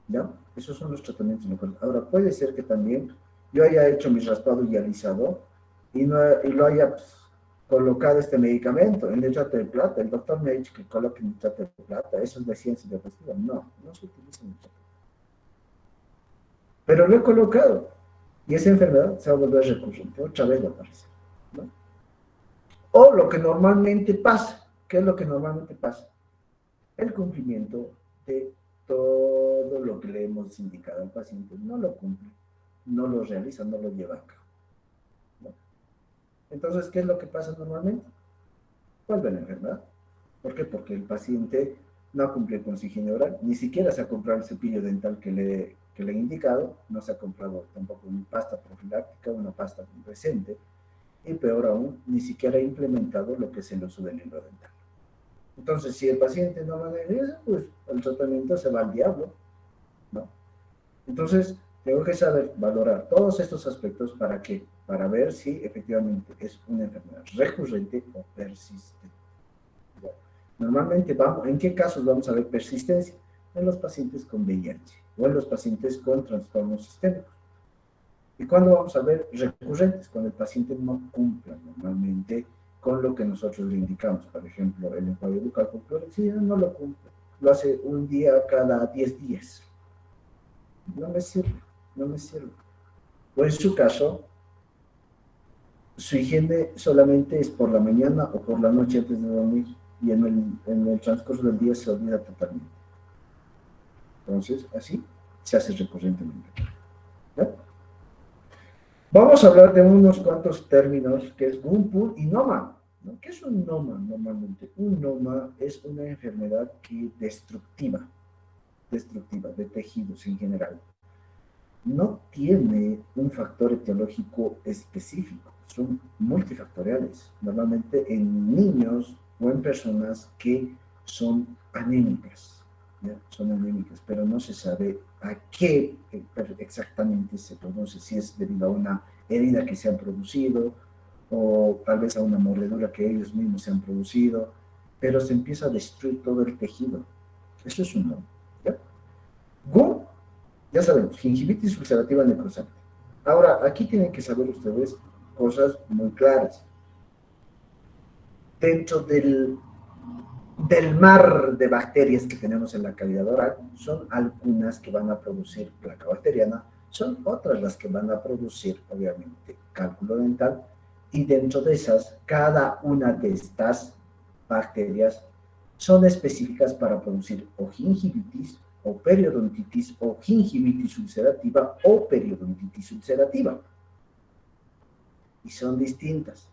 ¿Ya? Esos son los tratamientos locales. Ahora, puede ser que también yo haya hecho mi raspado y alisado y lo haya colocado este medicamento, el nitrato de plata. El doctor me ha dicho que coloque nitrato de plata. Eso es de ciencia diapositiva. No, no se utiliza nitrato. pero lo he colocado y esa enfermedad se va a volver recurrente, otra vez va a aparecer, ¿no? O lo que normalmente pasa, ¿qué es lo que normalmente pasa? El cumplimiento de todo lo que le hemos indicado al paciente, no lo cumple, no lo realiza, no lo lleva a cabo, ¿no? Entonces, ¿qué es lo que pasa normalmente? Vuelve la enfermedad. ¿Por qué? Porque el paciente no ha cumplido con su higiene oral, ni siquiera se ha comprado el cepillo dental que le he indicado, no se ha comprado tampoco una pasta profiláctica, una pasta presente, y peor aún, ni siquiera ha implementado lo que es el uso del hilo dental. Entonces, si el paciente no maneja eso, pues el tratamiento se va al diablo, ¿no? Entonces, tengo que saber valorar todos estos aspectos para qué, para ver si efectivamente es una enfermedad recurrente o persistente. Bueno, normalmente, ¿en qué casos vamos a ver persistencia? En los pacientes con VIH o en los pacientes con trastornos sistémicos. ¿Y cuándo vamos a ver recurrentes? Cuando el paciente no cumpla normalmente con lo que nosotros le indicamos. Por ejemplo, el enjuague bucal con clorexidina no lo cumple. Lo hace un día cada 10 días. No me sirve, no me sirve. O en su caso, su higiene solamente es por la mañana o por la noche antes de dormir y en el transcurso del día se olvida totalmente. Entonces, así se hace recurrentemente. ¿Ya? Vamos a hablar de unos cuantos términos que es GUMPUL y NOMA, ¿no? ¿Qué es un NOMA normalmente? Un NOMA es una enfermedad destructiva de tejidos en general. No tiene un factor etiológico específico, son multifactoriales, normalmente en niños o en personas que son anémicas, ¿ya? Son anémicas, pero no se sabe a qué exactamente se produce, si es debido a una herida que se ha producido o tal vez a una mordedura que ellos mismos se han producido, pero se empieza a destruir todo el tejido. Eso es un NOMA, ¿ya? GUM, ya sabemos, gingivitis ulcerativa necrosante. Ahora, aquí tienen que saber ustedes cosas muy claras. Dentro del mar de bacterias que tenemos en la cavidad oral, son algunas que van a producir placa bacteriana, son otras las que van a producir, obviamente, cálculo dental, y dentro de esas, cada una de estas bacterias son específicas para producir o gingivitis, o periodontitis, o gingivitis ulcerativa, o periodontitis ulcerativa. Y son distintas.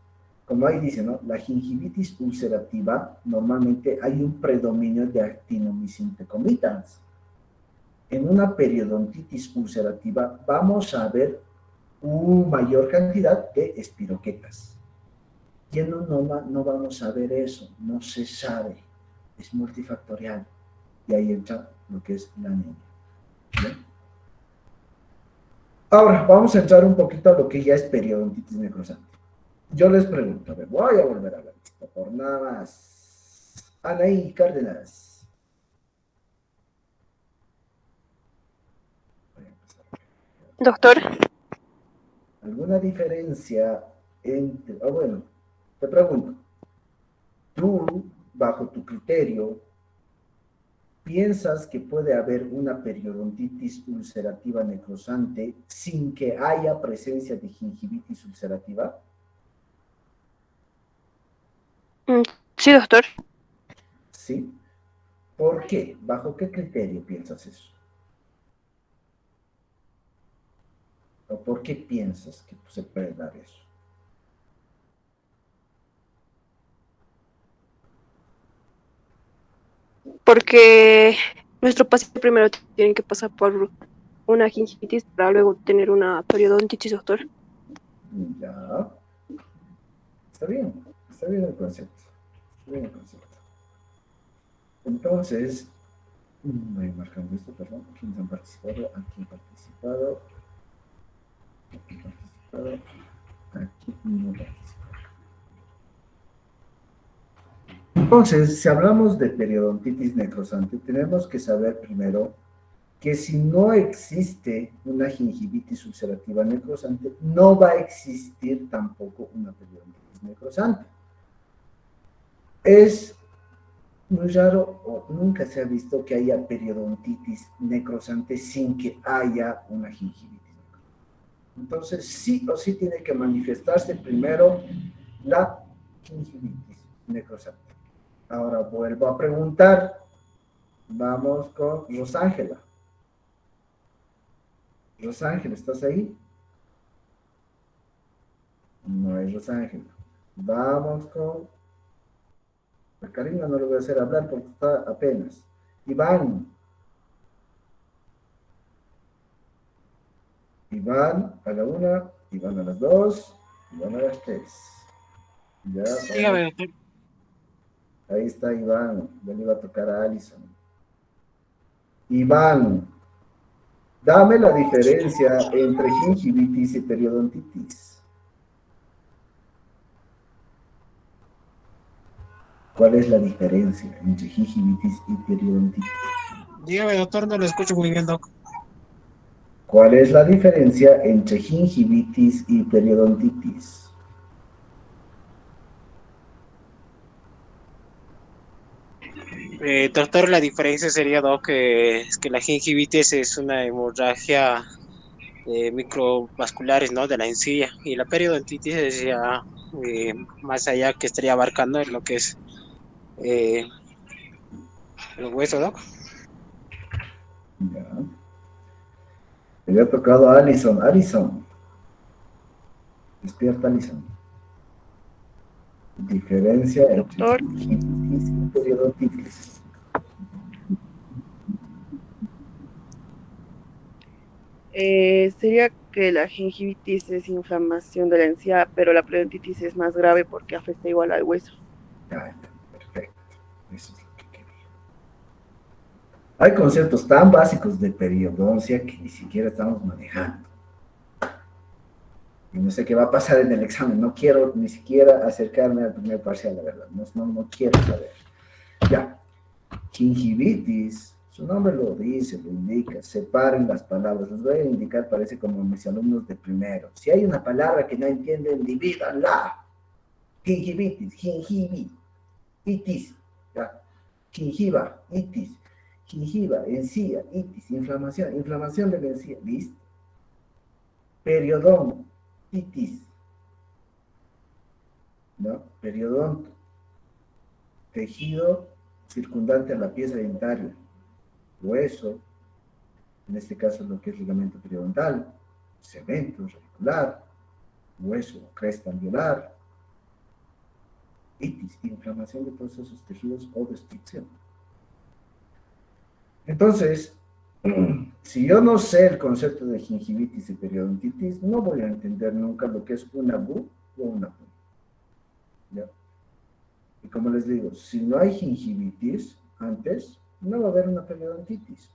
Como ahí dice, ¿no? La gingivitis ulcerativa, normalmente hay un predominio de actinomycin concomitans. En una periodontitis ulcerativa vamos a ver una mayor cantidad de espiroquetas. Y en un NOMA no vamos a ver eso, no se sabe, es multifactorial. Y ahí entra lo que es la anemia. ¿Bien? Ahora, vamos a entrar un poquito a lo que ya es periodontitis necrosante. Yo les pregunto, a ver, voy a volver a la lista por nada más. Anaí Cárdenas. Doctor, ¿Alguna diferencia entre... bueno, te pregunto, tú, bajo tu criterio, ¿piensas que puede haber una periodontitis ulcerativa necrosante sin que haya presencia de gingivitis ulcerativa? sí, doctor. ¿Sí? ¿Por qué? ¿Bajo qué criterio piensas eso? ¿O por qué piensas que se puede dar eso? Porque nuestro paciente primero tiene que pasar por una gingivitis para luego tener una periodontitis, doctor. Ya. Está bien el concepto. Está bien el concepto. Entonces, voy marcando esto, perdón. ¿Quiénes han participado? Aquí han participado. Aquí han participado. Aquí no han participado. Entonces, si hablamos de periodontitis necrosante, tenemos que saber primero que si no existe una gingivitis ulcerativa necrosante, no va a existir tampoco una periodontitis necrosante. Es muy raro o nunca se ha visto que haya periodontitis necrosante sin que haya una gingivitis. Entonces, sí o sí tiene que manifestarse primero la gingivitis necrosante. Ahora vuelvo a preguntar. Vamos con Rosángela. Rosángela, ¿estás ahí? No es Rosángela. Vamos con... A Karina no le voy a hacer hablar porque está apenas. Iván. Iván a la 1, Iván a las 2, Iván a las 3. Ya, Dígame, doctor. ahí está Iván. Ya le iba a tocar a Alison. Iván, dame la diferencia entre gingivitis y periodontitis. ¿Cuál es la diferencia entre gingivitis y periodontitis? Dígame, doctor, no lo escucho muy bien, doc. ¿Cuál es la diferencia entre gingivitis y periodontitis? Doctor, la diferencia sería, doc, es que la gingivitis es una hemorragia microvasculares, ¿no? De la encía, y la periodontitis es ya más allá, que estaría abarcando en lo que es eh, el hueso, doc. Ya. Le había tocado a Alison. Alison. Despierta, Alison. Diferencia entre Doctor. gingivitis y periodontitis. Sería que la gingivitis es inflamación de la encía, pero la periodontitis es más grave porque afecta igual al hueso. Ah, perfecto. Eso es lo que quería. Hay conceptos tan básicos de periodoncia que ni siquiera estamos manejando. Y no sé qué va a pasar en el examen. No quiero ni siquiera acercarme al primer parcial, la verdad. No quiero saber. Ya. Gingivitis, su nombre lo dice, lo indica. Separen las palabras. Les voy a indicar, parece como mis alumnos de primero. Si hay una palabra que no entienden, divídanla. Gingivitis, gingivitis, ya. Gingiva, itis, gingiva, encía, itis, inflamación de la encía, ¿listo? Periodontitis, ¿no? Periodonto, tejido circundante a la pieza dentaria, hueso, en este caso lo que es ligamento periodontal, cemento radicular, hueso o cresta alveolar, itis, inflamación de todos esos tejidos o destrucción. Entonces, si yo no sé el concepto de gingivitis y periodontitis, no voy a entender nunca lo que es una BU o una PU. ¿Ya? Y como les digo, si no hay gingivitis antes, no va a haber una periodontitis.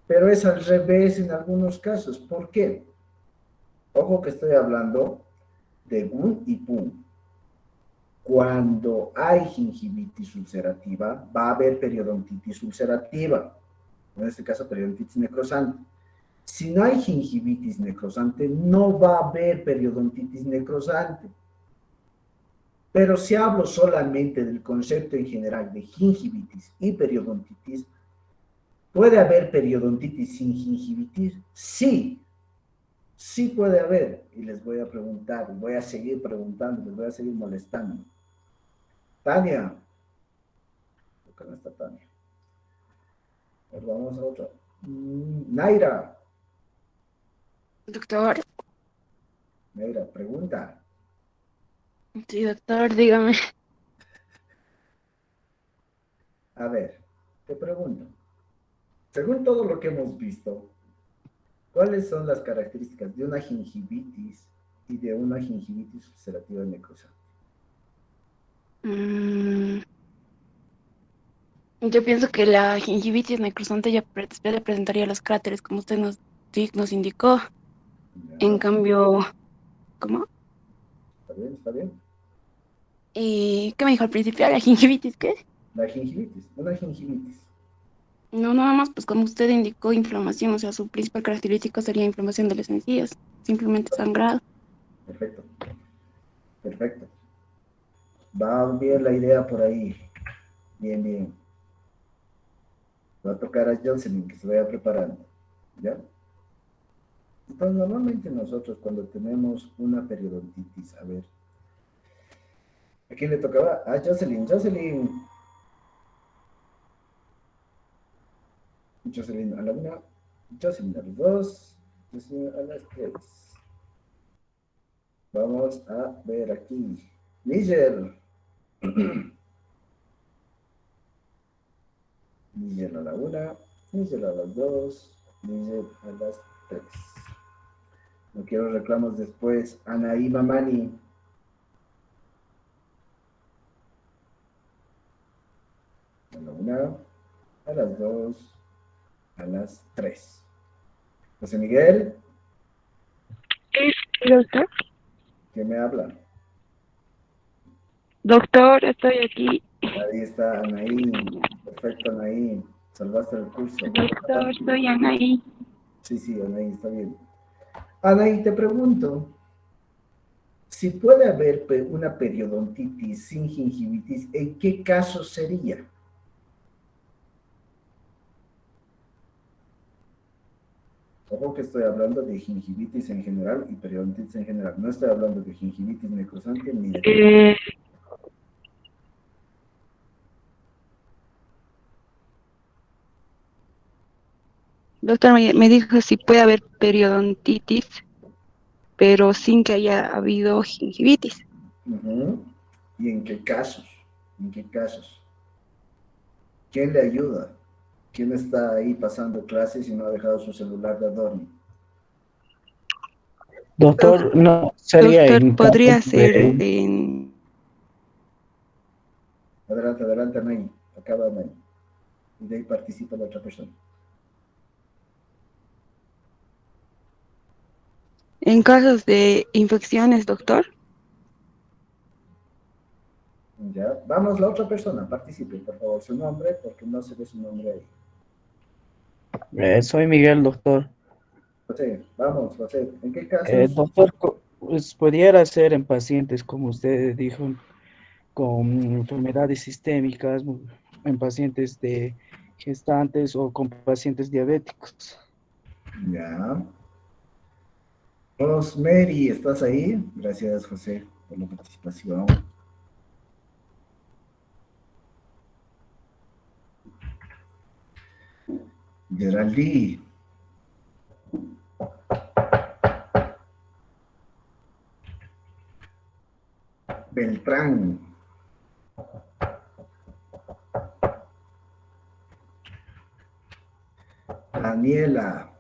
Pero es al revés en algunos casos. ¿Por qué? Ojo que estoy hablando de BU y PU. Cuando hay gingivitis ulcerativa, va a haber periodontitis ulcerativa. En este caso, periodontitis necrosante. Si no hay gingivitis necrosante, no va a haber periodontitis necrosante. Pero si hablo solamente del concepto en general de gingivitis y periodontitis, ¿puede haber periodontitis sin gingivitis? Sí, sí puede haber. Y les voy a preguntar, les voy a seguir preguntando, les voy a seguir molestando. Tania. ¿Por qué no está Tania? Pues vamos a otra. Naira. Doctor. Naira, pregunta. Sí, doctor, dígame. A ver, te pregunto. Según todo lo que hemos visto, ¿cuáles son las características de una gingivitis y de una gingivitis ulcerativa necrosante? Yo pienso que la gingivitis necrosante ya le presentaría los cráteres, como usted nos indicó. Ya, En cambio, ¿cómo? ¿está bien? ¿Está bien? ¿Y qué me dijo al principio? ¿La gingivitis qué? La gingivitis, una gingivitis. No, nada más, pues como usted indicó, inflamación, o sea, su principal característica sería inflamación de las encías, simplemente sangrado. Perfecto. Perfecto. Va bien la idea por ahí. Bien, bien. Va a tocar a Jocelyn, que se vaya preparando. ¿Ya? Entonces, normalmente nosotros cuando tenemos una periodontitis, a ver, ¿a quién le tocaba? A Jocelyn. Jocelyn. Jocelyn a la una, Jocelyn a las dos, Jocelyn a las tres. Vamos a ver aquí. Níger. Níger a la una, Níger a las dos, Níger a las tres. No quiero reclamos después. Anaí Mamani. A la una, a las dos, a las tres. José Miguel, Sí, doctor. ¿quién me habla? Doctor, estoy aquí. Ahí está Anaí. Perfecto, Anaí. Salvaste el curso. Doctor, soy Anaí. Sí, sí, Anaí, está bien. Anaí, te pregunto, si puede haber una periodontitis sin gingivitis, ¿en qué caso sería? Ojo que estoy hablando de gingivitis en general y periodontitis en general. No estoy hablando de gingivitis necrosante ni de... Doctor, me dijo si puede haber periodontitis, pero sin que haya habido gingivitis. Ujú. ¿Y en qué casos? ¿En qué casos? ¿Quién le ayuda? ¿Quién está ahí pasando clases y no ha dejado su celular de adorno? Doctor, no sería Doctor, en podría casos ser de... Adelante, adelante, Anaí. Acaba Anaí. Y de ahí participa la otra persona. en casos de infecciones, doctor. Ya, vamos, la otra persona, participe, por favor, su nombre, porque no se ve su nombre ahí. Soy Miguel, doctor. José, vamos, José, ¿en qué casos? Doctor, pues, pudiera ser en pacientes, como usted dijo, con enfermedades sistémicas, en pacientes de gestantes o con pacientes diabéticos. Ya. Rosemary, ¿estás ahí? Gracias, José, por la participación. Geraldine. Beltrán. Daniela.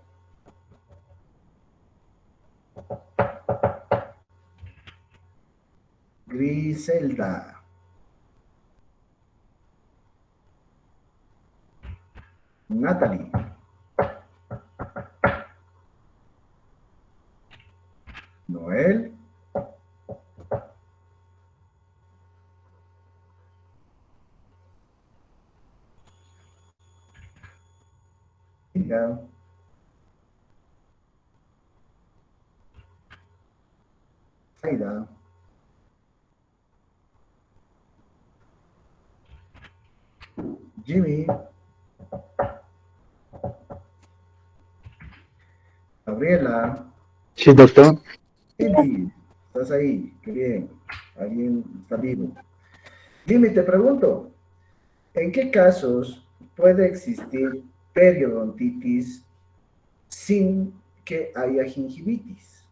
Griselda. Natalie. Noel. Mira. Aida. Jimmy. Gabriela. Sí, doctor. Cindy. ¿Estás ahí? Qué bien. Alguien está vivo. Jimmy, te pregunto, ¿en qué casos puede existir periodontitis sin que haya gingivitis?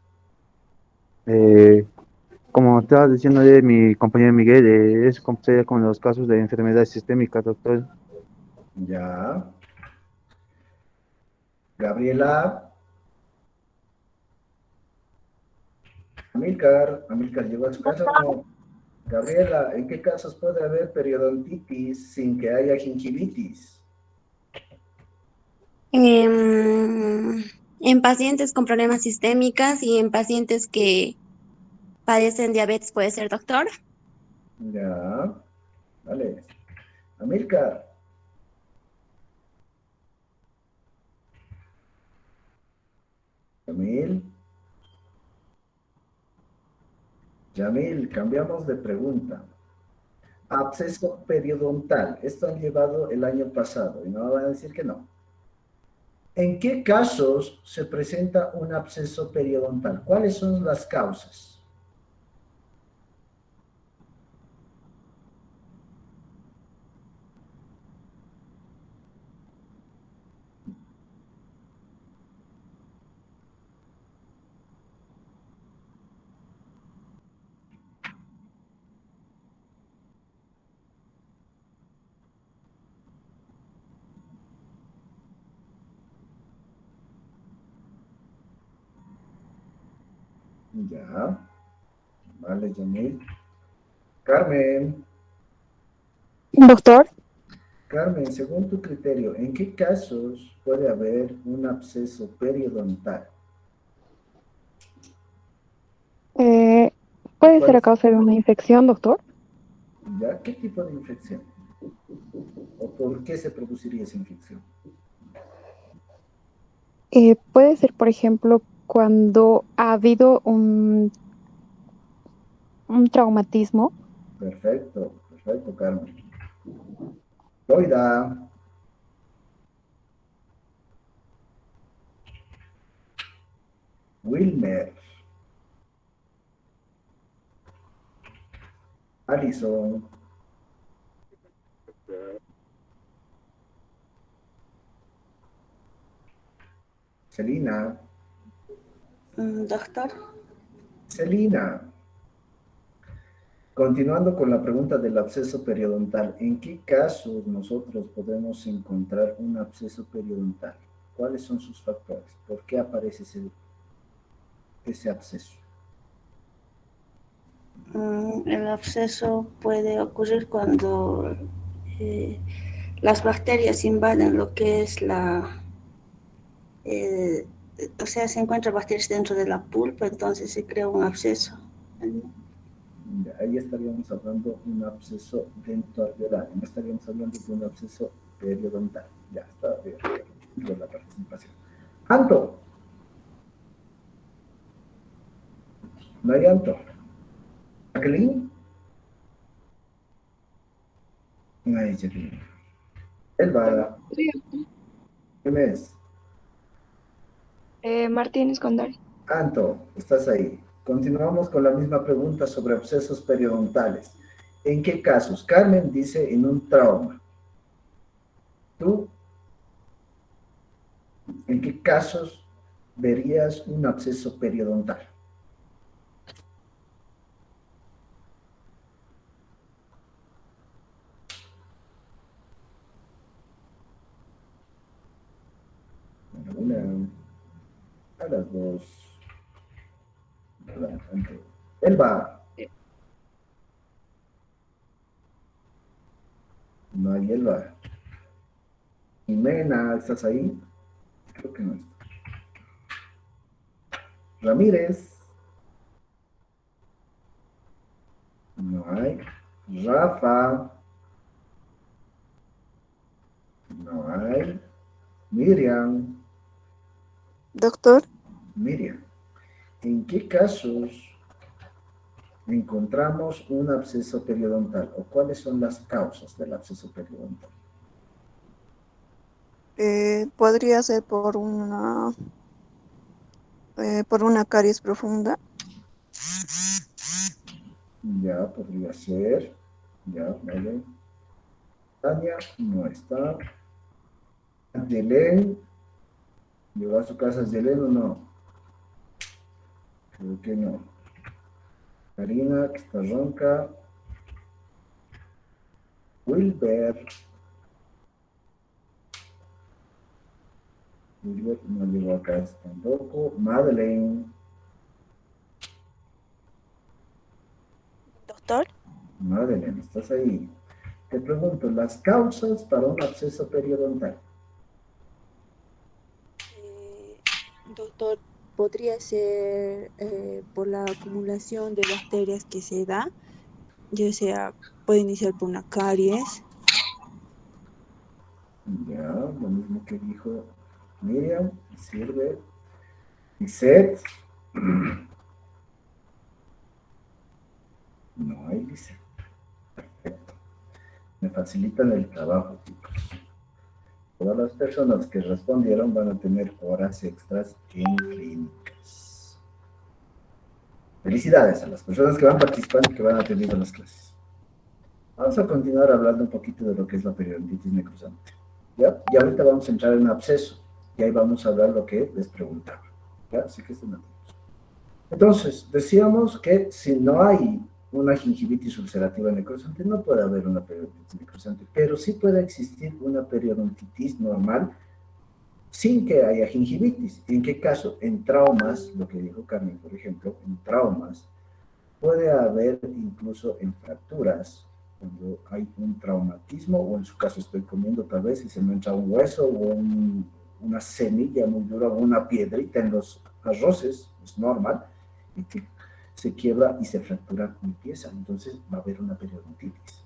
Eh, Como estaba diciendo de mi compañero Miguel, es como, sería como los casos de enfermedades sistémicas, doctor. Ya. Gabriela. Amílcar llegó a su casa o no? Gabriela, ¿en qué casos puede haber periodontitis sin que haya gingivitis? En pacientes con problemas sistémicas y en pacientes que padecen diabetes, ¿puede ser, doctor? Ya. Vale. Amílcar. Yamil. Yamil, cambiamos de pregunta. absceso periodontal. Esto han llevado el año pasado y no van a decir que no. ¿En qué casos se presenta un absceso periodontal? ¿Cuáles son las causas? Ya, vale, Janil. Carmen, Doctor, Carmen, según tu criterio, ¿en qué casos puede haber un absceso periodontal? eh, ¿puede ¿Cuál ser a es? causa de una infección, doctor? ¿Ya? ¿Qué tipo de infección? ¿O por qué se produciría esa infección? Puede ser, por ejemplo, cuando ha habido un traumatismo. Perfecto, perfecto, Carmen. Loida, Wilmer, Alison, Celina, Doctor, Celina. Continuando con la pregunta del absceso periodontal, ¿en qué casos nosotros podemos encontrar un absceso periodontal? ¿Cuáles son sus factores? ¿Por qué aparece ese absceso? el absceso puede ocurrir cuando eh, las bacterias invaden lo que es eh, o sea, se encuentran bacterias dentro de la pulpa, entonces se crea un absceso. Ahí estaríamos hablando de un absceso dentoalveolar, no estaríamos hablando de un absceso periodontal. Ya está bien, de la participación. Anto, no hay Anto. Jacqueline, no hay Jacqueline. Elba, Sí. ¿quién es? Martínez Condari. Anto, estás ahí. Continuamos con la misma pregunta sobre abscesos periodontales. ¿En qué casos? Carmen dice en un trauma. ¿Tú en qué casos verías un absceso periodontal? Una, a las dos. ¿Verdad? Anto. Elba, no hay Elba. Jimena, ¿estás ahí? Creo que no está. Ramírez, no hay. Rafa, no hay. Miriam, Doctor, Miriam. ¿En qué casos encontramos un absceso periodontal o cuáles son las causas del absceso periodontal? podría ser por una caries profunda. Ya podría ser. Ya, vale. Tania no está. Yelén, ¿llegó a su casa Yelén o no? Creo que no. Karina, que está ronca. Wilber. Wilber no llegó acá tampoco. Madeleine. Doctor, Madeleine, ¿estás ahí? Te pregunto, las causas para un absceso periodontal. doctor, podría ser por la acumulación de bacterias que se da, ya sea, puede iniciar por una caries. Ya, lo mismo que dijo Miriam, sirve. Lisette. No hay Lisette. Perfecto. facilitan el trabajo, chicos. Todas las personas que respondieron van a tener horas extras en clínicas. Felicidades a las personas que van participando y que van atendiendo las clases. Vamos a continuar hablando un poquito de lo que es la periodontitis necrosante. ¿Ya? Y ahorita vamos a entrar en absceso. Y ahí vamos a hablar lo que les preguntaba. ¿Ya? Así que estén atentos. Entonces, decíamos que si no hay una gingivitis ulcerativa necrosante, no puede haber una periodontitis necrosante, pero sí puede existir una periodontitis normal sin que haya gingivitis. ¿En qué caso? En traumas, lo que dijo Carmen, por ejemplo, en traumas, puede haber incluso en fracturas, cuando hay un traumatismo, o en su caso estoy comiendo tal vez y se me entra un hueso o una semilla muy dura o una piedrita en los arroces, es normal, y que se quiebra y se fractura mi pieza, entonces va a haber una periodontitis.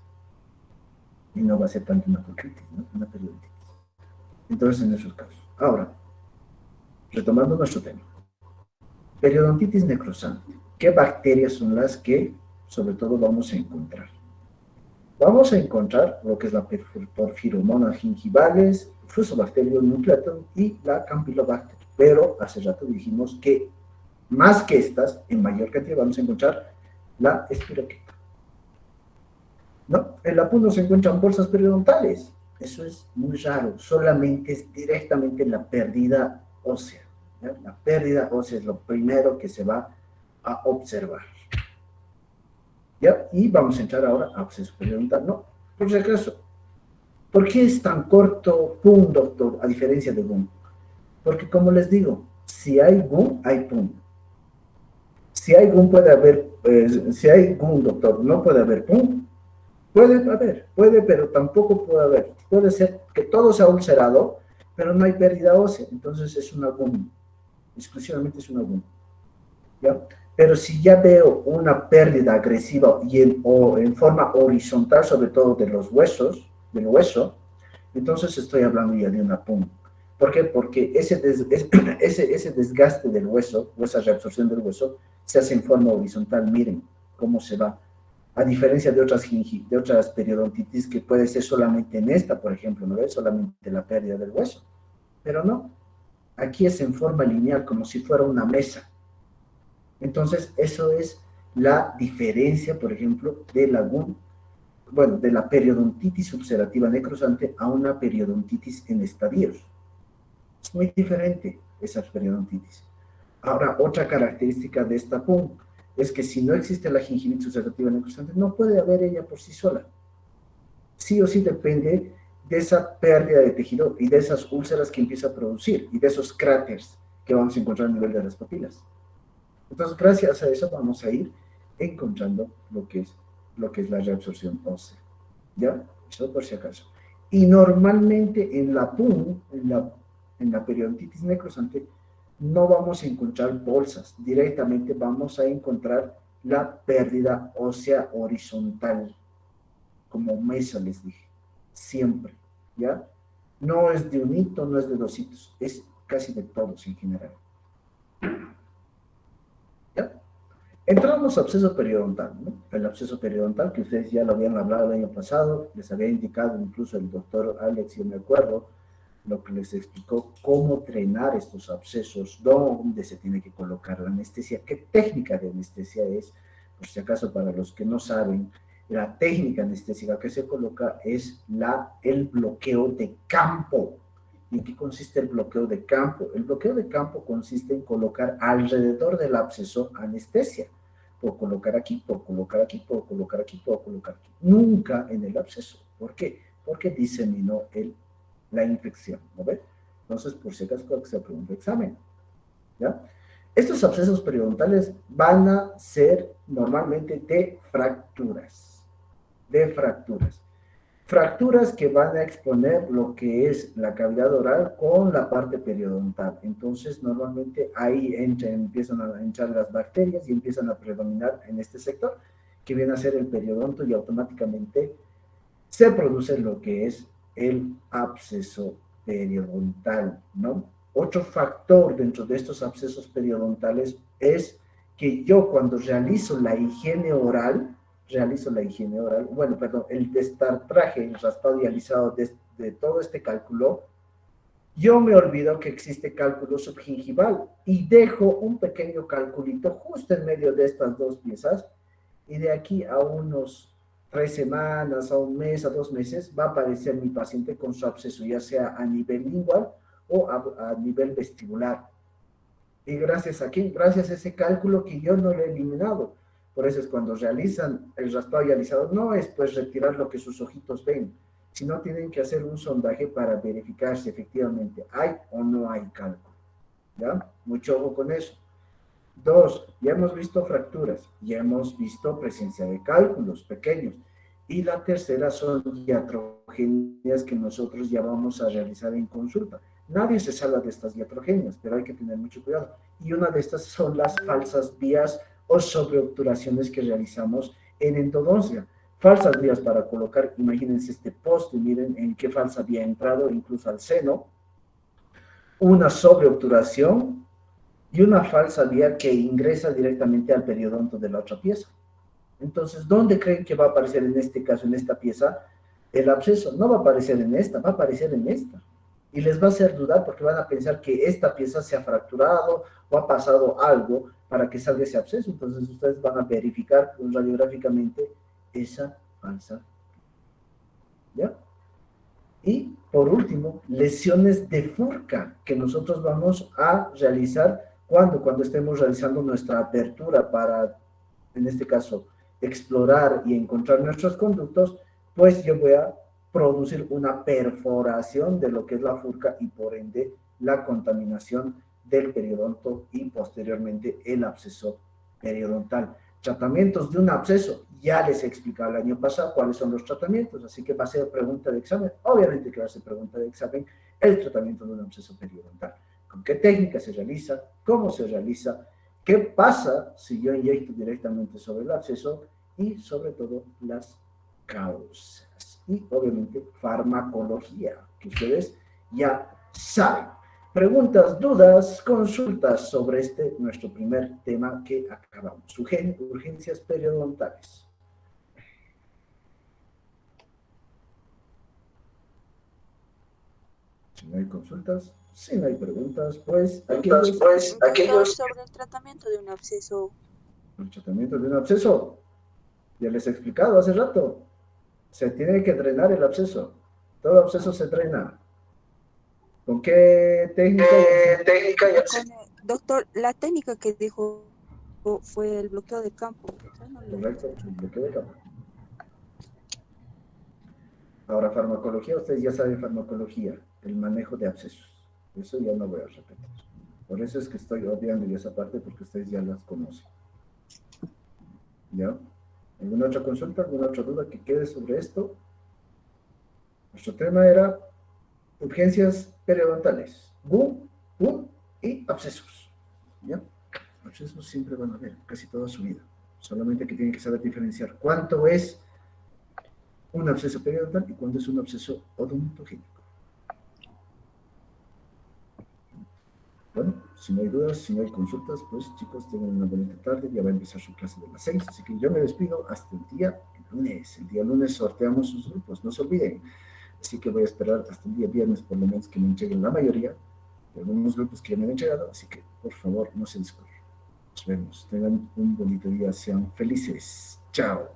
Y no va a ser tanto una proctitis, ¿no? Una periodontitis. Entonces, en esos casos. Ahora, retomando nuestro tema. Periodontitis necrosante. ¿Qué bacterias son las que, sobre todo, vamos a encontrar? Vamos a encontrar lo que es la Porphyromonas gingivales, Fusobacterium nucleatum y la Campylobacter. Pero hace rato dijimos que más que estas, en mayor cantidad vamos a encontrar la espiroqueta. ¿No? En la punta se encuentran bolsas periodontales. Eso es muy raro. Solamente es directamente la pérdida ósea. ¿Ya? La pérdida ósea es lo primero que se va a observar. ¿Ya? Y vamos a entrar ahora a absceso periodontal. No, por si acaso. ¿Por qué es tan corto PUM, doctor, a diferencia de BUM? Porque como les digo, si hay BUM, hay PUM. Si hay GUM puede haber, si hay GUM, doctor, no puede haber PUM. Puede haber, pero tampoco puede haber. Puede ser que todo sea ulcerado, pero no hay pérdida ósea. Entonces es una GUM. Exclusivamente es una GUM. ¿Ya? Pero si ya veo una pérdida agresiva o en forma horizontal, sobre todo de los huesos, del hueso, entonces estoy hablando ya de una PUM. ¿Por qué? Porque ese desgaste del hueso, o esa reabsorción del hueso, se hace en forma horizontal. Miren cómo se va. A diferencia de otras periodontitis que puede ser solamente en esta, por ejemplo, ¿no ves? Solamente la pérdida del hueso. Pero no. Aquí es en forma lineal, como si fuera una mesa. Entonces, eso es la diferencia, por ejemplo, de la periodontitis ulcerativa necrosante a una periodontitis en estadios. Es muy diferente esa periodontitis. Ahora, otra característica de esta PUM es que si no existe la gingivitis ulcerativa necrosante, no puede haber ella por sí sola. Sí o sí depende de esa pérdida de tejido y de esas úlceras que empieza a producir y de esos cráteres que vamos a encontrar a nivel de las papilas. Entonces, gracias a eso vamos a ir encontrando lo que es la reabsorción ósea. ¿Ya? Eso por si acaso. Y normalmente en la PUM, en la periodontitis necrosante, no vamos a encontrar bolsas, directamente vamos a encontrar la pérdida ósea horizontal, como mesa les dije, siempre, ¿ya? No es de un hito, no es de dos hitos, es casi de todos en general. ¿Ya? Entramos a absceso periodontal, ¿no? El absceso periodontal, que ustedes ya lo habían hablado el año pasado, les había indicado incluso el doctor Alex, yo me acuerdo, lo que les explicó cómo drenar estos abscesos, dónde se tiene que colocar la anestesia, qué técnica de anestesia es, por si acaso para los que no saben, la técnica anestésica que se coloca es el bloqueo de campo. ¿Y en qué consiste el bloqueo de campo? El bloqueo de campo consiste en colocar alrededor del absceso anestesia. Puedo colocar aquí, puedo colocar aquí, puedo colocar aquí, puedo colocar aquí. Nunca en el absceso. ¿Por qué? Porque diseminó la infección, ¿no ven? Entonces, por si acaso, creo que se pregunta examen, ¿ya? Estos abscesos periodontales van a ser normalmente de fracturas, fracturas que van a exponer lo que es la cavidad oral con la parte periodontal. Entonces, normalmente ahí empiezan a entrar las bacterias y empiezan a predominar en este sector, que viene a ser el periodonto, y automáticamente se produce lo que es el absceso periodontal, ¿no? Otro factor dentro de estos abscesos periodontales es que yo cuando realizo la higiene oral, realizo la higiene oral, bueno, perdón, el destartraje, el raspado y alisado de todo este cálculo, yo me olvido que existe cálculo subgingival y dejo un pequeño calculito justo en medio de estas dos piezas y de aquí a unos 3 semanas, a un mes, a 2 meses, va a aparecer mi paciente con su absceso, ya sea a nivel lingual o a nivel vestibular. ¿Y gracias a qué? Gracias a ese cálculo que yo no lo he eliminado. Por eso es cuando realizan el raspado y alisado, no es pues retirar lo que sus ojitos ven, sino tienen que hacer un sondaje para verificar si efectivamente hay o no hay cálculo. ¿Ya? Mucho ojo con eso. 2, ya hemos visto fracturas, ya hemos visto presencia de cálculos pequeños. Y la tercera son iatrogenias que nosotros ya vamos a realizar en consulta. Nadie se salva de estas iatrogenias, pero hay que tener mucho cuidado. Y una de estas son las falsas vías o sobreobturaciones que realizamos en endodoncia. Falsas vías para colocar, imagínense este poste, miren en qué falsa vía ha entrado incluso al seno. Una sobreobturación y una falsa vía que ingresa directamente al periodonto de la otra pieza. Entonces, ¿dónde creen que va a aparecer en este caso, en esta pieza, el absceso? No va a aparecer en esta, va a aparecer en esta. Y les va a hacer dudar porque van a pensar que esta pieza se ha fracturado o ha pasado algo para que salga ese absceso. Entonces, ustedes van a verificar radiográficamente esa falsa. ¿Ya? Y, por último, lesiones de furca que nosotros vamos a realizar cuando estemos realizando nuestra apertura para, en este caso, explorar y encontrar nuestros conductos, pues yo voy a producir una perforación de lo que es la furca y por ende la contaminación del periodonto y posteriormente el absceso periodontal. Tratamientos de un absceso, ya les he explicado el año pasado cuáles son los tratamientos, así que va a ser pregunta de examen, obviamente que va a ser pregunta de examen el tratamiento de un absceso periodontal. ¿Con qué técnica se realiza? ¿Cómo se realiza? ¿Qué pasa si yo inyecto directamente sobre el absceso? Y sobre todo las causas. Y obviamente farmacología, que ustedes ya saben. Preguntas, dudas, consultas sobre nuestro primer tema que acabamos. Urgencias periodontales. Si no hay consultas, si no hay preguntas, pues aquellos... Sobre el tratamiento de un absceso. El tratamiento de un absceso, ya les he explicado hace rato, se tiene que drenar el absceso. Todo absceso se drena. ¿Con qué técnica? Doctor, la técnica que dijo fue el bloqueo de campo. Correcto, el bloqueo de campo. Ahora, farmacología, ustedes ya saben farmacología, el manejo de abscesos. Eso ya no voy a repetir. Por eso es que estoy obviando ya esa parte, porque ustedes ya las conocen. ¿Ya? ¿Alguna otra consulta, alguna otra duda que quede sobre esto? Nuestro tema era urgencias periodontales, boom, boom y abscesos. ¿Ya? Abscesos siempre van a haber, casi toda su vida. Solamente que tienen que saber diferenciar cuánto es un absceso periodontal y cuándo es un absceso odontogénico. Bueno, si no hay dudas, si no hay consultas, pues chicos, tengan una bonita tarde, ya va a empezar su clase de las 6, así que yo me despido hasta el día lunes. El día lunes sorteamos sus grupos, no se olviden. Así que voy a esperar hasta el día viernes por lo menos que me entreguen la mayoría de algunos grupos que ya me han entregado, así que por favor no se descuiden. Nos vemos, tengan un bonito día, sean felices. Chao.